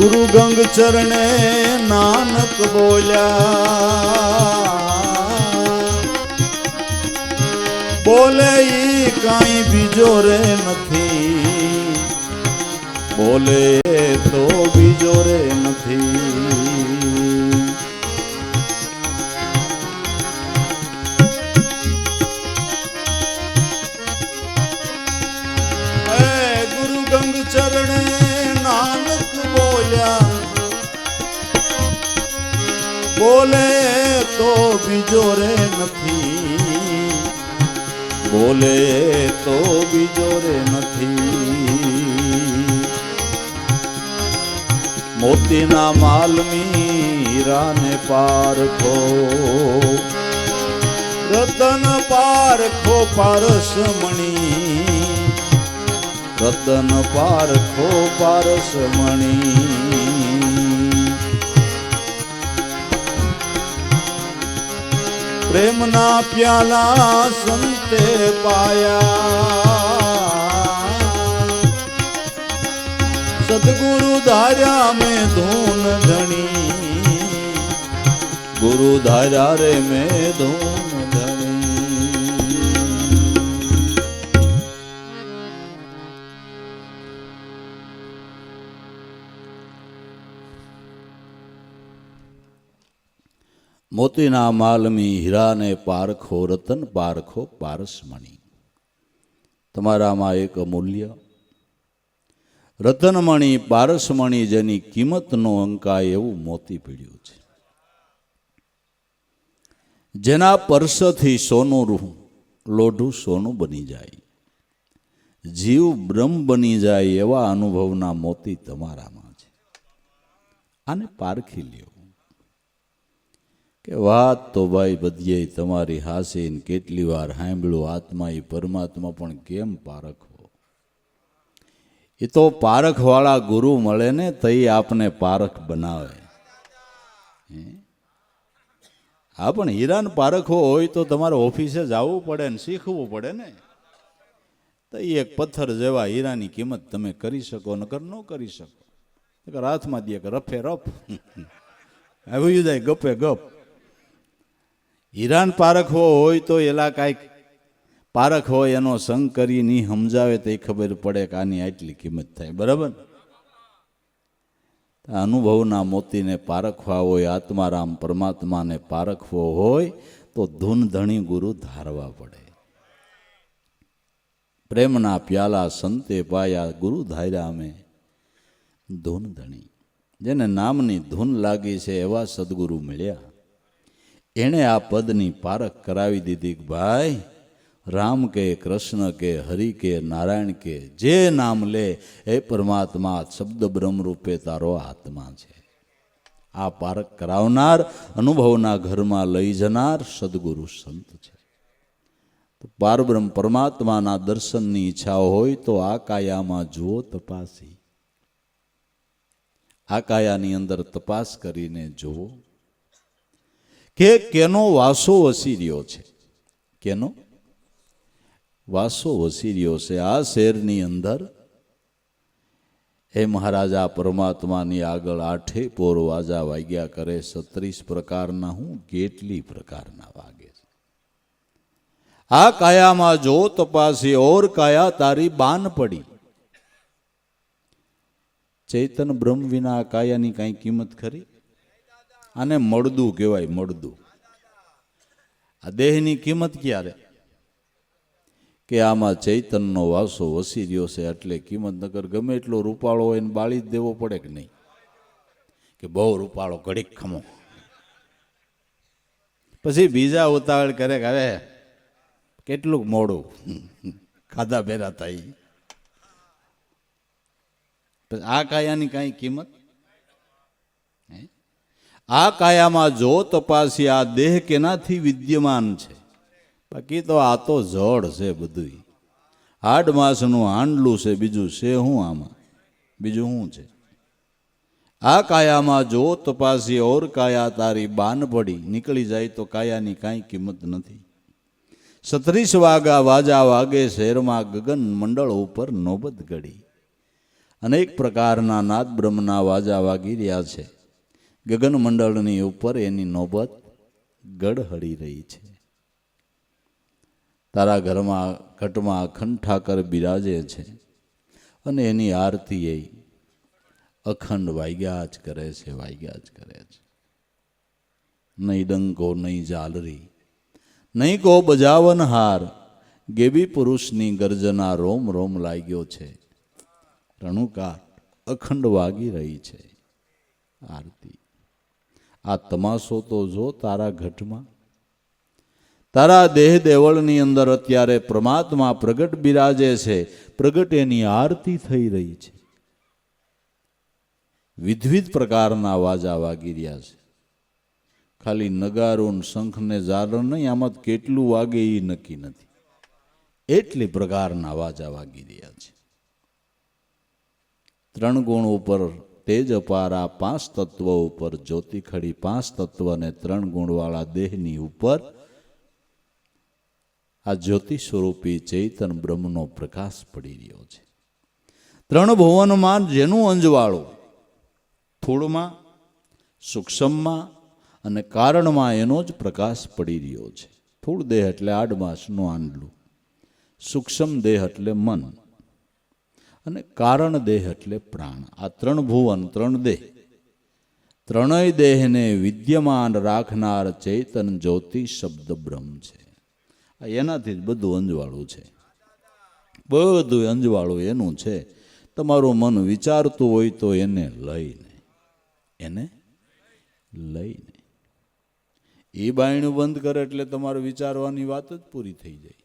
गुरु गंग चरणे नानक बोल्या बोले ई काई बीजो रे नथी बोले तो बीजो रे नथी चरणे नानक बोल्या बोले तो बीजो रे नथी बोले तो बीजो रे नथी मोती ना मालमी हीरा ने पारखो रतन पारखो पारसमणी रतन पारखो पारसमणी प्रेमना प्याला संते पाया सतगुरु धार्या में धून धनी गुरु धार्या रे में धून મોતીના માલમી હીરાને પારખો રતન પારખો પારસમણી તમારામાં એક અમૂલ્ય રતનમણી પારસમણી જેની કિંમતનો અંકાય એવું મોતી પીડ્યું છે જેના પરસથી સોનું લોઢું સોનું બની જાય જીવ બ્રહ્મ બની જાય એવા અનુભવના મોતી તમારામાં છે આને પારખી લ્યો કે વાત તો ભાઈ બધીએ તમારી હાસીને કેટલી વાર સાંભળ્યું, આત્મા એ પરમાત્મા પણ કેમ પારખવો? એ તો પારખવાળા ગુરુ મળે ને તઈ આપને પારખ બનાવે. હા, પણ હીરાને પારખવો હોય તો તમારે ઓફિસે જવું પડે ને શીખવું પડે ને. તો એક પથ્થર જેવા હીરાની કિંમત તમે કરી શકો, નકર ન કરી શકો. હાથમાં દે કે રફે રફ આવી જાય, ગપે ગપ. હીરાન પારખવો હોય તો એલા કાંઈક પારખ હોય એનો સંગ કરી નહીં સમજાવે તો એ ખબર પડે કે આની આટલી કિંમત થાય. બરાબર? અનુભવના મોતીને પારખવા હોય, આત્મારામ પરમાત્માને પારખવો હોય તો ધૂન ધણી ગુરુ ધારવા પડે. પ્રેમના પ્યાલા સંતે પાયા, ગુરુ ધાર્યા અમે ધૂન ધણી. જેને નામની ધૂન લાગી છે એવા સદગુરુ મળ્યા. એણે આ પદની પારખ કરાવી દીધી કે ભાઈ, રામ કે કૃષ્ણ કે હરિ કે નારાયણ કે જે નામ લે એ પરમાત્મા શબ્દ બ્રહ્મરૂપે તારો આત્મા છે. આ પારખ કરાવનાર, અનુભવના ઘરમાં લઈ જનાર સદગુરુ સંત છે. તો પારબ્રહ્મ પરમાત્માના દર્શનની ઈચ્છા હોય તો આ કાયામાં જુઓ તપાસી. આ કાયાની અંદર તપાસ કરીને જુઓ કે કેનો વાસો વસી રહ્યો છે. કેનો વાસો વસી રહ્યો છે આ શહેરની અંદર? હે મહારાજા પરમાત્માની આગળ આઠે પોર વાજા વાગ્યા કરે. 36 પ્રકારના હું કેટલી પ્રકારના વાગે છે. આ કાયામાં જો તપાસી ઓર કાયા તારી બાન પડી. ચૈતન બ્રહ્મ વિના આ કાયાની કઈ કિંમત ખરી? આને મળદું કહેવાય, મળદું. આ દેહની કિંમત ક્યારે? કે આમાં ચૈતનનો વાસો વસી રહ્યો છે એટલે કિંમત. નગર ગમે એટલો રૂપાળો હોય એને બાળી જ દેવો પડે કે નહીં? કે બહુ રૂપાળો ઘડીક ખમો, પછી બીજા ઉતાવળ કરે કે હવે કેટલુંક મોડું ખાધા ભેરા થાય. આ કાયાની કાંઈ કિંમત? આ કાયામાં જો તપાસી આ દેહ કેનાથી વિદ્યમાન છે? બાકી તો આ તો જળ છે બધું. હાડ માંસનું હાંડલું છે, બીજું છે હું આમાં? બીજું શું છે? આ કાયામાં જો તપાસી ઓર કાયા તારી બાન પડી. નીકળી જાય તો કાયાની કાંઈ કિંમત નથી. 36 વાગા વાજા વાગે શહેરમાં ગગન મંડળ ઉપર નોબત ગળી. અનેક પ્રકારના નાદ બ્રહ્મના વાજા વાગી રહ્યા છે. ગગન મંડળની ઉપર એની નોબત ગડહડી રહી છે. તારા ઘરમાં ઘટમાં અખંડ ઠાકર બિરાજે છે અને એની આરતી એ અખંડ વાગ્યા જ કરે છે, વાગ્યા જ કરે છે. નહીં ડંકો, નહીં ઝાલરી, નહીં કો બજાવન હાર, ગેબી પુરુષની ગર્જના રોમ રોમ લાગ્યો છે. રણુકાર અખંડ વાગી રહી છે આરતી. આ તમાશો તો જો તારા ઘટમાં, તારા દેહ દેવળની અંદર અત્યારે પરમાત્મા પ્રગટ બિરાજે છે. પ્રગટ એની આરતી થઈ રહી છે. વિધવિધ પ્રકારના વાજા વાગી રહ્યા છે. ખાલી નગારું શંખ ને ઝાલર નહીં, આમાં કેટલું વાગે એ નક્કી નથી. એટલી પ્રકારના વાજા વાગી રહ્યા છે. 3 ગુણ ઉપર તેજ અપારા, 5 તત્વ ઉપર જ્યોતિ ખડી. 5 તત્વ અને 3 ગુણવાળા દેહની ઉપર આ જ્યોતિ સ્વરૂપી ચૈતન બ્રહ્મનો પ્રકાશ પડી રહ્યો છે. 3 ભુવનમાં જેનું અંજવાળું સ્થૂળમાં, સૂક્ષ્મમાં અને કારણમાં એનો જ પ્રકાશ પડી રહ્યો છે. સ્થૂળ દેહ એટલે આડમાસનું આંડલું, સૂક્ષ્મ દેહ એટલે મન અને કારણ દેહ એટલે પ્રાણ. આ 3 ભુવન, 3 દેહ, ત્રણેય દેહને વિદ્યમાન રાખનાર ચૈતન જ્યોતિ શબ્દ બ્રહ્મ છે. એનાથી જ બધું અંજવાળું છે. બધું અંજવાળું એનું છે. તમારું મન વિચારતું હોય તો એને લઈને, એને લઈને એ બાયણું બંધ કરે એટલે તમારે વિચારવાની વાત જ પૂરી થઈ જાય.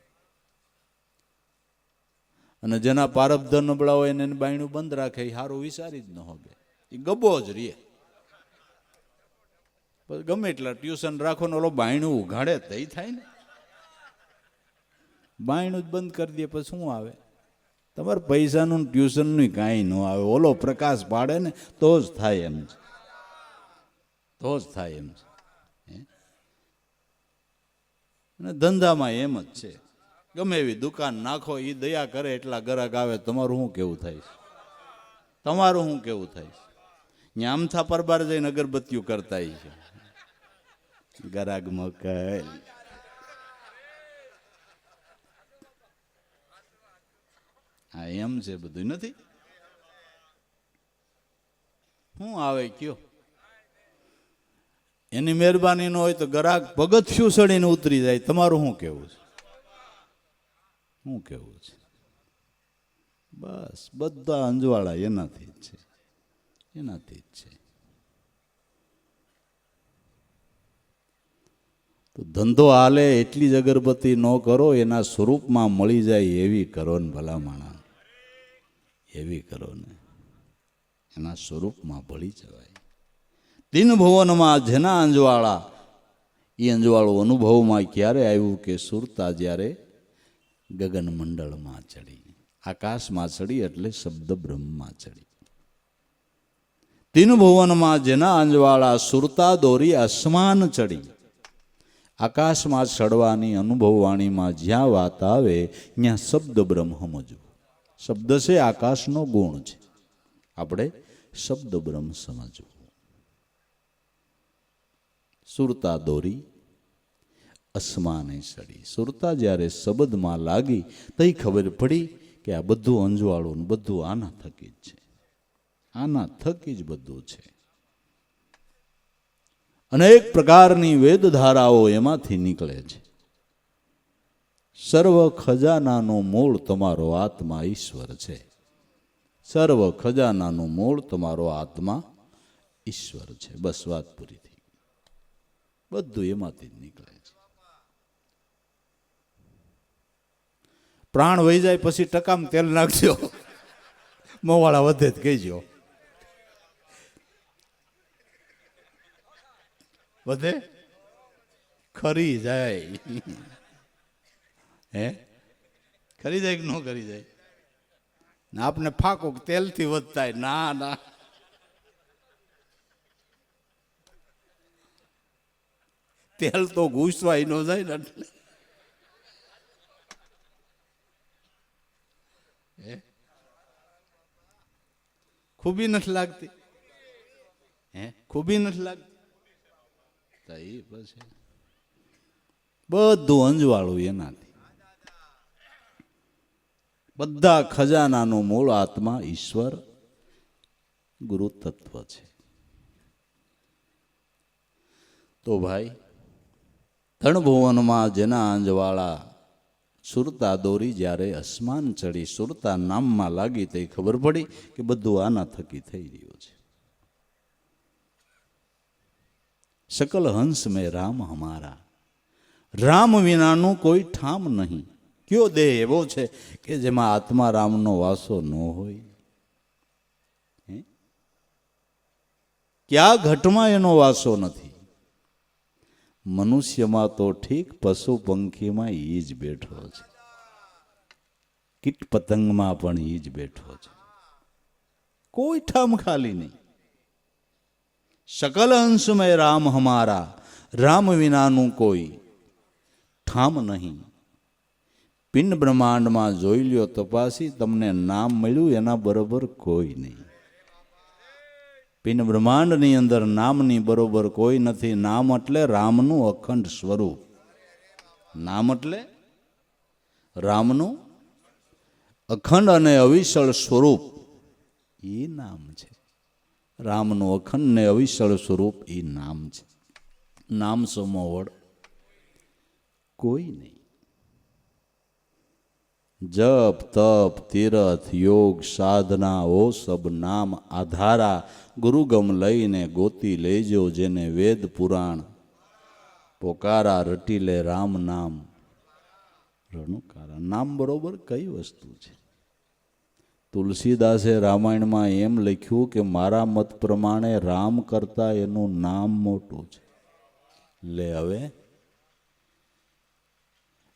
અને જેના પારબ્ધ નબળા હોય એને બાયણું બંધ રાખે, એ સારું વિચારી જ ન હોગે, એ ગબો જ રે. પછી ગમે એટલા ટ્યુશન રાખો ને ઓલો બાયણું ઉઘાડે તઈ થાય ને, બાયણું જ બંધ કરી દે પછી શું આવે? તમારે પૈસાનું ટ્યુશનનું કાંઈ ન આવે, ઓલો પ્રકાશ પાડે ને તો જ થાય એમ છે, તો જ થાય એમ છે. અને ધંધામાં એમ જ છે, ગમે એવી દુકાન નાખો એ દયા કરે એટલા ગ્રાહક આવે. તમારું શું કેવું થાય? તમારું શું કેવું થાય? ન્યામથા પરબાર જઈને અગરબત્તીઓ કરતા છે, ગ્રાહક મોકલ. હા એમ છે, બધું નથી. શું આવે કયો? એની મહેરબાની ન હોય તો ગ્રાહક પગથિયું સડીને ઉતરી જાય. તમારું શું કેવું છે? શું કેવું છે? બસ બધા અંજવાળા એનાથી જ છે, એનાથી જ છે. તો ધંધો હાલે એટલી જ અગરબત્તી ન કરો, એના સ્વરૂપમાં મળી જાય એવી કરો ને ભલામણા, એવી કરો ને એના સ્વરૂપમાં ભળી જવાય. દિન ભુવનમાં જેના અંજવાળા, એ અંજવાળું અનુભવમાં ક્યારે આવ્યું કે સુરતા જ્યારે ગગન મંડળમાં ચડી, આકાશમાં ચડી એટલે શબ્દ બ્રહ્મમાં ચડી. દિન ભુવનમાં જેના અંજવાળા સુરતા દોરી આસમાન ચડી, આકાશમાં ચડવાની અનુભવવાણીમાં જ્યાં વાત આવે ત્યાં શબ્દ બ્રહ્મ સમજવું. શબ્દ છે આકાશનો ગુણ છે, આપણે શબ્દ બ્રહ્મ સમજવું. સુરતા દોરી અસમાને ચડી. સુરતા જ્યારે શબ્દમાં લાગી તઈ ખબર પડી કે આ બધું અંજવાળું, બધું આના થકી જ છે, આના થકી જ બધું છે. અનેક પ્રકારની વેદધારાઓ એમાંથી નીકળે છે. સર્વ ખજાનાનું મૂળ તમારો આત્મા ઈશ્વર છે. સર્વ ખજાનાનું મૂળ તમારો આત્મા ઈશ્વર છે. બસ વાત પૂરી થઈ. બધું એમાંથી જ નીકળે છે. પ્રાણ વહી જાય પછી ટકામાં તેલ નાખજો, મોવાળા વધે જ કહેજો. વધે ખરી જાય. હે ખરી જાય કે ન કરી જાય? આપને ફાકો તેલથી વધતા. ના ના, તેલ તો ઘૂસવાય ન જાય ને. ખૂબી નથી લાગતી? હે ખૂબી નથી લાગતી? પછી બધું અંજવાળું એનાથી. બધા ખજાનાનું મૂળ આત્મા ઈશ્વર ગુરુ તત્વ છે. તો ભાઈ તણભુવનમાં જેના અંજવાળા સુરતા દોરી જ્યારે અસમાન ચડી, સુરતા નામમાં લાગી તે ખબર પડી કે બધું આના થકી થઈ રહ્યું છે. સકલ હંસ મેં રામ હમારા, રામ વિનાનું કોઈ ઠામ નહીં. કયો દેહ એવો છે કે જેમાં આત્મા રામનો વાસો ન હોય? ક્યાં ઘટમાં એનો વાસો નથી? મનુષ્યમાં તો ઠીક, પશુ પંખીમાં એ જ બેઠો છે, કીટ પતંગમાં પણ એ જ બેઠો છે. કોઈ ઠામ ખાલી નહીં. સકલ અંશ મેં રામ હમારા, રામ વિનાનું કોઈ ઠામ નહીં. પિંડ બ્રહ્માંડમાં જોઈ લ્યો તપાસી, તમને નામ મળ્યું એના બરોબર કોઈ નહીં. પિંડ બ્રહ્માંડની અંદર નામની બરોબર કોઈ નથી. નામ એટલે રામનું અખંડ સ્વરૂપ. નામ એટલે રામનું અખંડ અને અવિચળ સ્વરૂપ, એ નામ છે. રામનું અખંડ ને અવિચળ સ્વરૂપ એ નામ છે. નામ સમોવડ કોઈ નહીં. જપ તપ તીરથ યોગ સાધના ઓ સબ નામ આધારા, ગુરુગમ લઈને ગોતી લેજો જેને વેદ પુરાણ પોકારા, રટી લે રામ નામ રણુકારા. નામ બરોબર કઈ વસ્તુ છે? તુલસીદાસે રામાયણમાં એમ લખ્યું કે મારા મત પ્રમાણે રામ કરતા એનું નામ મોટું છે. લે હવે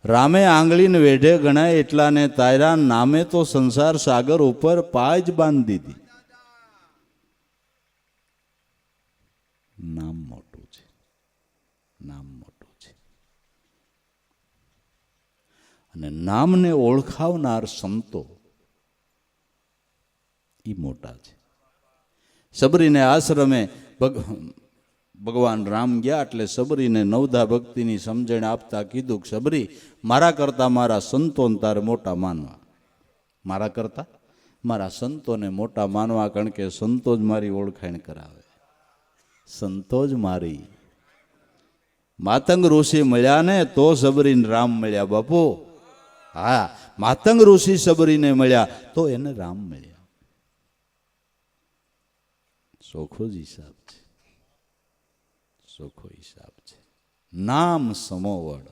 રામે આંગળીને વેઢે ગણાય એટલાને તાયરા નામે તો સંસાર સાગર ઉપર પાજ બાંધી દીધી. નામ મોટું છે, નામ મોટું છે. અને નામને ઓળખાવનાર સંતો એ મોટા છે. સબરીને આશ્રમે ભગવાન રામ ગયા એટલે સબરીને નવધા ભક્તિની સમજણ આપતા કીધું કે સબરી, મારા કરતા મારા સંતોને તારે મોટા માનવા, મારા કરતા મારા સંતોને મોટા માનવા, કારણ કે સંતો જ મારી ઓળખાણ કરાવે, સંતો જ મારી. માતંગ ઋષિ મળ્યા ને તો સબરીને રામ મળ્યા બાપુ. હા, માતંગ ઋષિ સબરીને મળ્યા તો એને રામ મળ્યા. સોખો જ હિસાબ છે, સોખો હિસાબ છે. નામ સમોવડ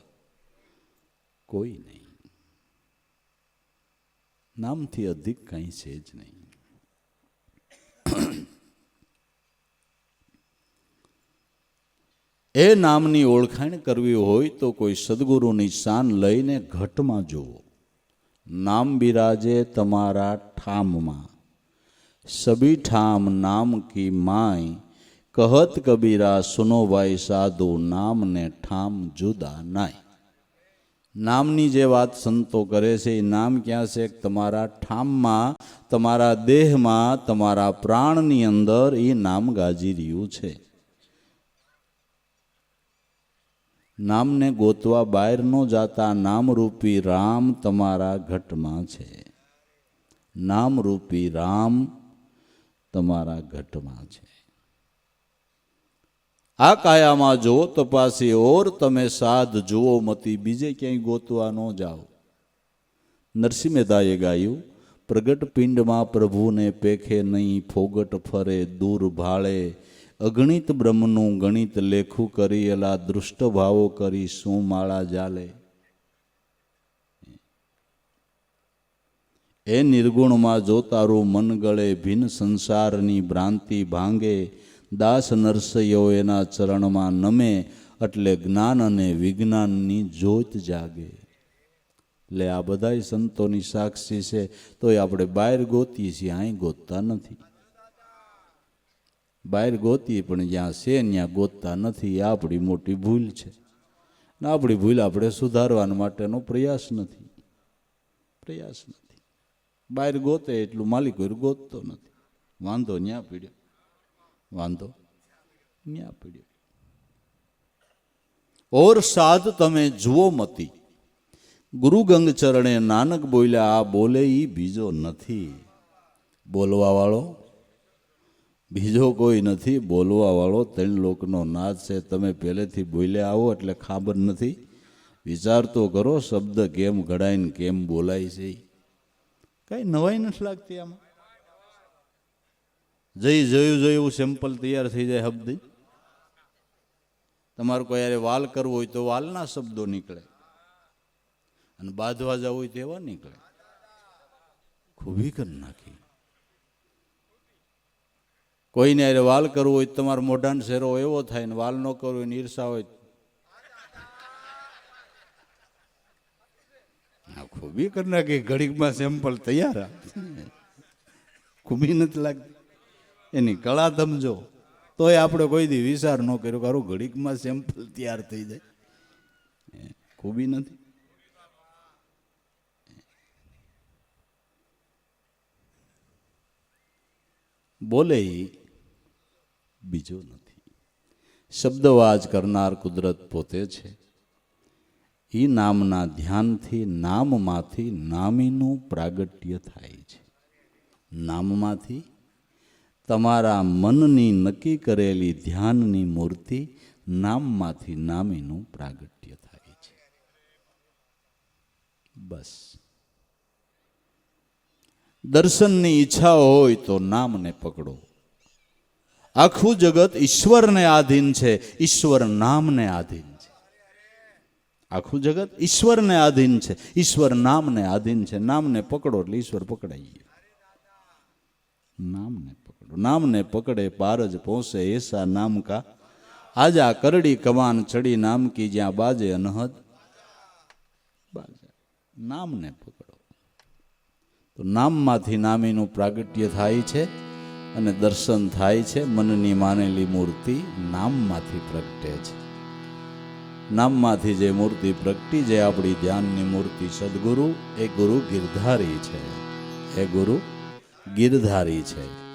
કોઈ નહીં, નામથી અધિક કંઈ છે જ નહીં. એ નામની ઓળખાણ કરવી હોય તો કોઈ સદગુરુની શાન લઈને ઘટમાં જુઓ. નામ બિરાજે તમારા ઠામમાં, સબી ઠામ નામ કી માય, કહત કબીરા સુનો ભાઈ સાધુ, નામ ને ઠામ જુદા નાય. નામની જે વાત સંતો કરે છે એ નામ ક્યાં છે? તમારા ઠામમાં, તમારા દેહમાં, તમારા પ્રાણની અંદર એ નામ ગાજી રહ્યું છે. નામને ગોતવા બહાર ન જાતા, નામરૂપી રામ તમારા ઘટમાં છે. નામરૂપી રામ તમારા ઘટમાં છે. આ કાયામાં જો તપાસી ઓર તમે સાધ જુઓ મતી, બીજે ક્યાંય ગોતવા ન જાઓ. નરસિંહ મહેતાએ ગાયું, પ્રગટ પિંડમાં પ્રભુને પેખે નહીં, ફોગટ ફરે દૂર ભાળે, અગણિત બ્રહ્મનું ગણિત લેખું કરી, એલા દૃષ્ટ ભાવો કરી શું માળા જાલે. એ નિર્ગુણમાં જો તારું મન ગળે, ભિન્ન સંસારની ભ્રાંતિ ભાંગે, દાસ નરસૈયો એના ચરણમાં નમે, એટલે જ્ઞાન અને વિજ્ઞાનની જ્યોત જાગે. એટલે આ બધાય સંતોની સાક્ષી છે, તોય આપણે બહાર ગોતીએ છીએ, અહીં ગોતતા નથી. બહાર ગોતીએ પણ જ્યાં છે ત્યાં ગોતતા નથી. એ આપણી મોટી ભૂલ છે. ને આપણી ભૂલ આપણે સુધારવા માટેનો પ્રયાસ નથી, પ્રયાસ નથી. બહાર ગોતે એટલું માલિક ગોતતો નથી. વાંધો ન્યા પીડ્યો, વાંધો ન્યા પીડ્યો. ઓર સાધ તમે જુઓ મતી, ગુરુ ગંગ ચરણે નાનક બોલ્યા, આ બોલે ઈ બીજો નથી. બોલવા વાળો બીજો કોઈ નથી. બોલવા વાળો ત્રણ લોકનો નાદ છે. તમે પહેલેથી બોલ્યા આવો એટલે ખબર નથી. વિચાર તો કરો, શબ્દ કેમ ઘડાઈને કેમ બોલાય છે. કઈ નવાઈ નથી લાગતી આમાં. જોયું સેમ્પલ તૈયાર થઈ જાય શબ્દ. તમારે કોઈ યારે વાલ કરવો હોય તો વાલના શબ્દો નીકળે, અને બાંધવા જવું હોય તેવા નીકળે. ખૂબી કરી નાખી. કોઈને યારે વાલ કરવો હોય તમારો મોઢાનો શેરો એવો થાય, ને વાલ ન કરવો હોય ને ઈર્ષા હોય. ખૂબી કરી નાખી. ઘડીકમાં સેમ્પલ તૈયાર. ખૂબી નથી લાગતી. એની કળા સમજો તોય આપણે કોઈ દી વિચાર ન કર્યો, કારું ઘડીકમાં સેમ્પલ તૈયાર થઈ જાય. ખૂબી નથી. બોલે બીજો નથી. શબ્દવાજ કરનાર કુદરત પોતે છે. એ નામના ધ્યાનથી, નામમાંથી નામીનું પ્રાગટ્ય થાય છે. નામમાંથી તમારા મનની નક્કી કરેલી ધ્યાનની મૂર્તિ, નામમાંથી નામીનું પ્રાગટ્ય થાય છે. બસ. દર્શનની ઈચ્છા હોય તો નામને પકડો. આખું જગત ઈશ્વરને આધીન છે, ઈશ્વર નામને આધીન છે. આખું જગત ઈશ્વરને આધીન છે, ઈશ્વર નામને આધીન છે. નામને પકડો એટલે ઈશ્વર પકડાઈ ગયો. નામને પકડો. નામને પકડે પાર જ પહોંચે, એસા નામ કા આજા કરડી કમાન ચડી નામ કી જ્યાં બાજે અનહદ બાજા. નામને પકડો તો નામમાંથી નામીનું પ્રાગટ્ય થાય છે અને દર્શન થાય છે. મનની માનેલી મૂર્તિ નામમાંથી પ્રગટે છે. નામમાંથી જે મૂર્તિ પ્રગટી, જે આપણી ધ્યાનની મૂર્તિ સદગુરુ, એ ગુરુ ગિરધારી છે. એ ગુરુ ગિરધારી છે.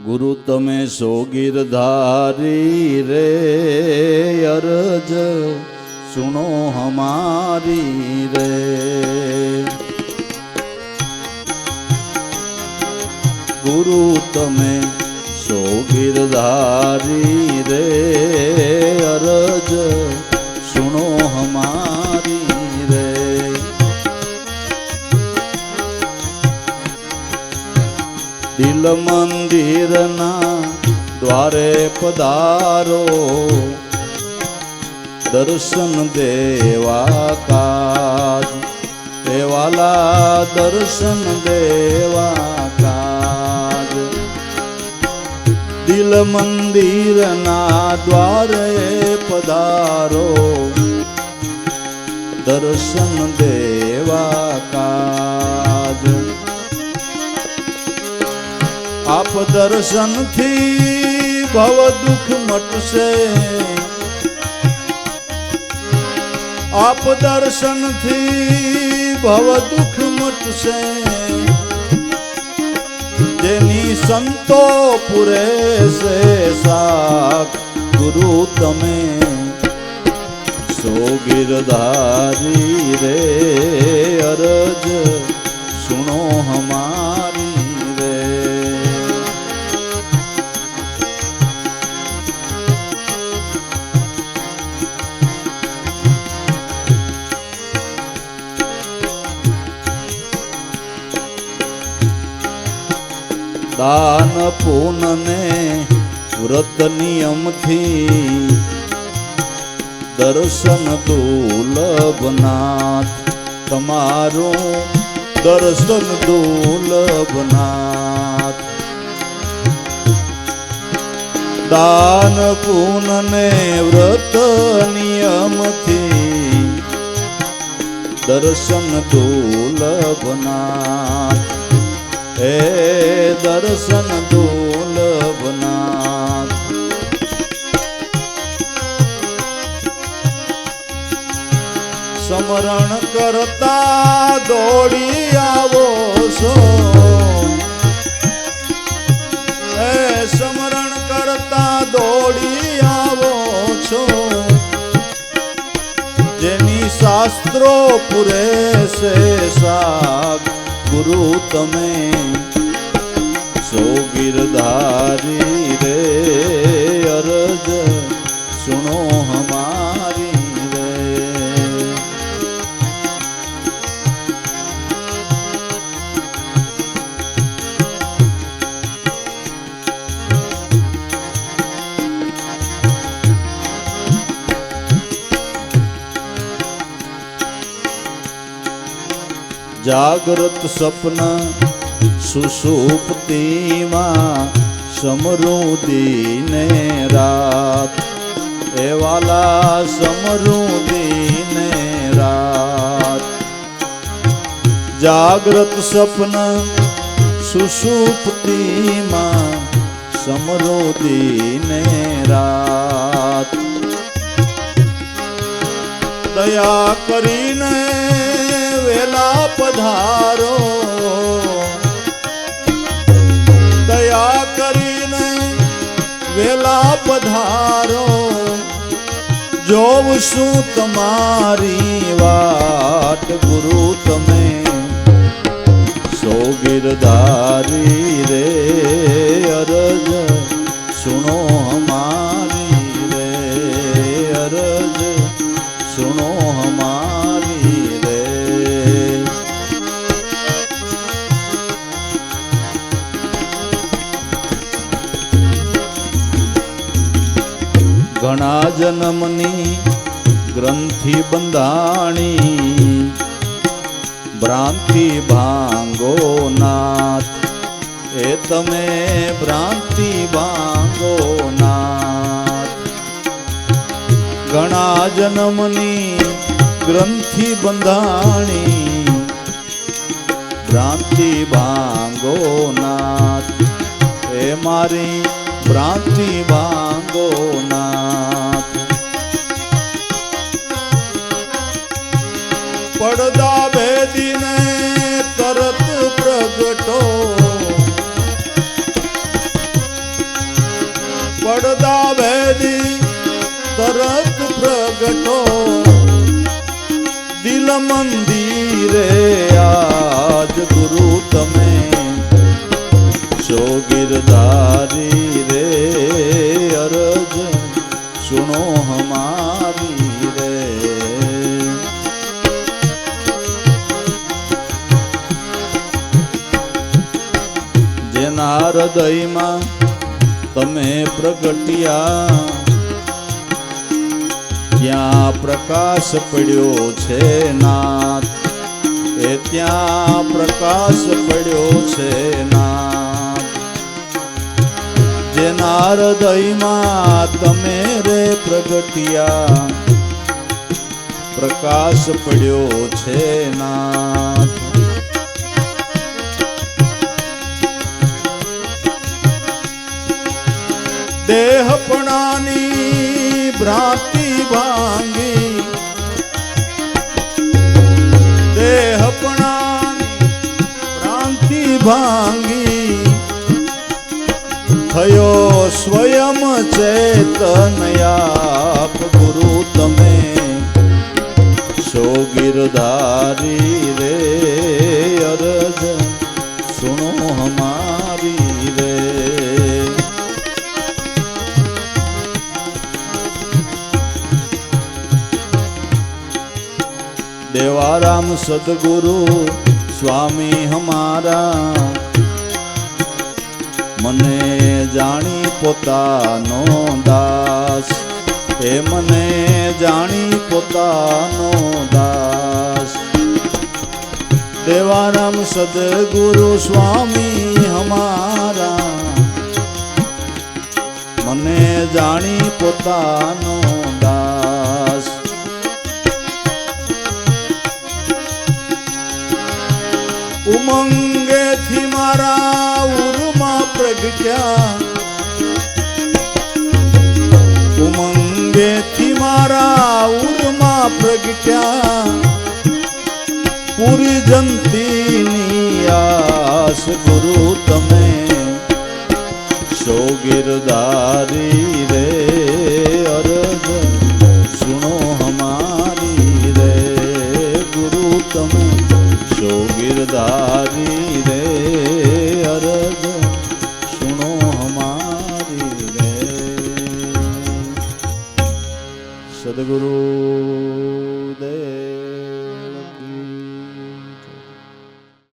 ગુરુ તમે સો ગિરધારી રે, અરજ સુનો હમારી રે. ગુરુ તમે સો ગિરધારી રે, અરજ સુનો હમારી રે. દિલ મંદિરના દ્વારે પધારો, દર્શન દેવા કાજ. એ વાલા દર્શન દેવા કાજ. દિલ મંદિરના દ્વારે પધારો, દર્શન દેવા કાજ. આપ દર્શનથી ભવ દુઃખ મટશે. આપ દર્શનથી ભવ દુઃખ મટશે. જેની સંતો પૂરે છે સાખ, ગુરુ તમે સો ગિરધારી રે, અરજ સુનો હમારી. દાન પૂનને વ્રત નિયમથી, દર્શન દુર્લભનાથ. તમારું દર્શન દુર્લભનાથ. દાન પૂનને વ્રત નિયમથી, દર્શન દુર્લભનાથ. હે દર્શન દુર્લભનાથ. સ્મરણ કરતા દોડી આવો છો. હે સ્મરણ કરતા દોડી આવો છો. જેની શાસ્ત્રો પૂરે છે સાખ, ગુરુ તમે સો ગિરધારી રે, અરજ સુનો હમારી રે. જાગ્રત સપન સુષુપ્તિમાં, સમૃદ્ધિને રાત. એ વાલા સમૃદ્ધિને રાત. જાગ્રત સપન સુષુપ્તિમાં, સમૃદ્ધિને રાત. દયા કરીને વેલા પધારો. દયા કરીને વેલા પધારો. જોઉં છું તમારી વાટ, ગુરુ તમે સો ગિરધારી રે, અરજ સુનો હમારી રે. અરજ સુનો હમારી રે. ઘણા જન્મની ગ્રંથિ બંધાણી, ભ્રાંતિ ભાંગો નાથ, એ તમે ભ્રાંતિ ભાંગો નાથ. ઘણા જન્મની ગ્રંથિ બંધાણી, ભ્રાંતિ ભાંગો નાથ, એ મારી ભ્રાંતિ ભાંગો નાથ. પડદા ભેદીને તરત પ્રગટો, પડદા ભેદી તરત પ્રગટો, દિલ મંદિરે આજ ગુરુ તમે છો ગિરધારી રે. અરજ સુનો હમારી રે. જેના હૃદયમાં તમે પ્રગટ્યા, ત્યાં પ્રકાશ પડ્યો છે નાથ, એ ત્યાં પ્રકાશ પડ્યો છે નાથ. જેના હૃદયમાં તમે રે પ્રગટ્યા, પ્રકાશ પડ્યો છે નાથ. દેહપણાની ભ્રાંતિ ભાંગી, દેહપણાની ભ્રાંતિ ભાંગી, થયો સ્વયં ચૈતન્યાપ ગુરુ તમે છો ગિરધારી રે. અરજ સુનો હમારી રે. देवाराम सदगुरु स्वामी हमारा, मने जानी पोतानो दास, ए मने जानी पोतानो दास. देवाराम सदगुरु स्वामी हमारा, मने जानी पोतानो दास. उमंगे थी मारा उर्मा प्रगट्या, उमंगे थी मारा उर्मा प्रगट्या, पूरी जंतीनी आस गुरु તમે છો ગિરધારી રે. અરજ સુનો હમારી રે. ગુરુ તમે છો ગિરધારી રે. અરજ સુનો હમારી રે. સદગુરુ દેવ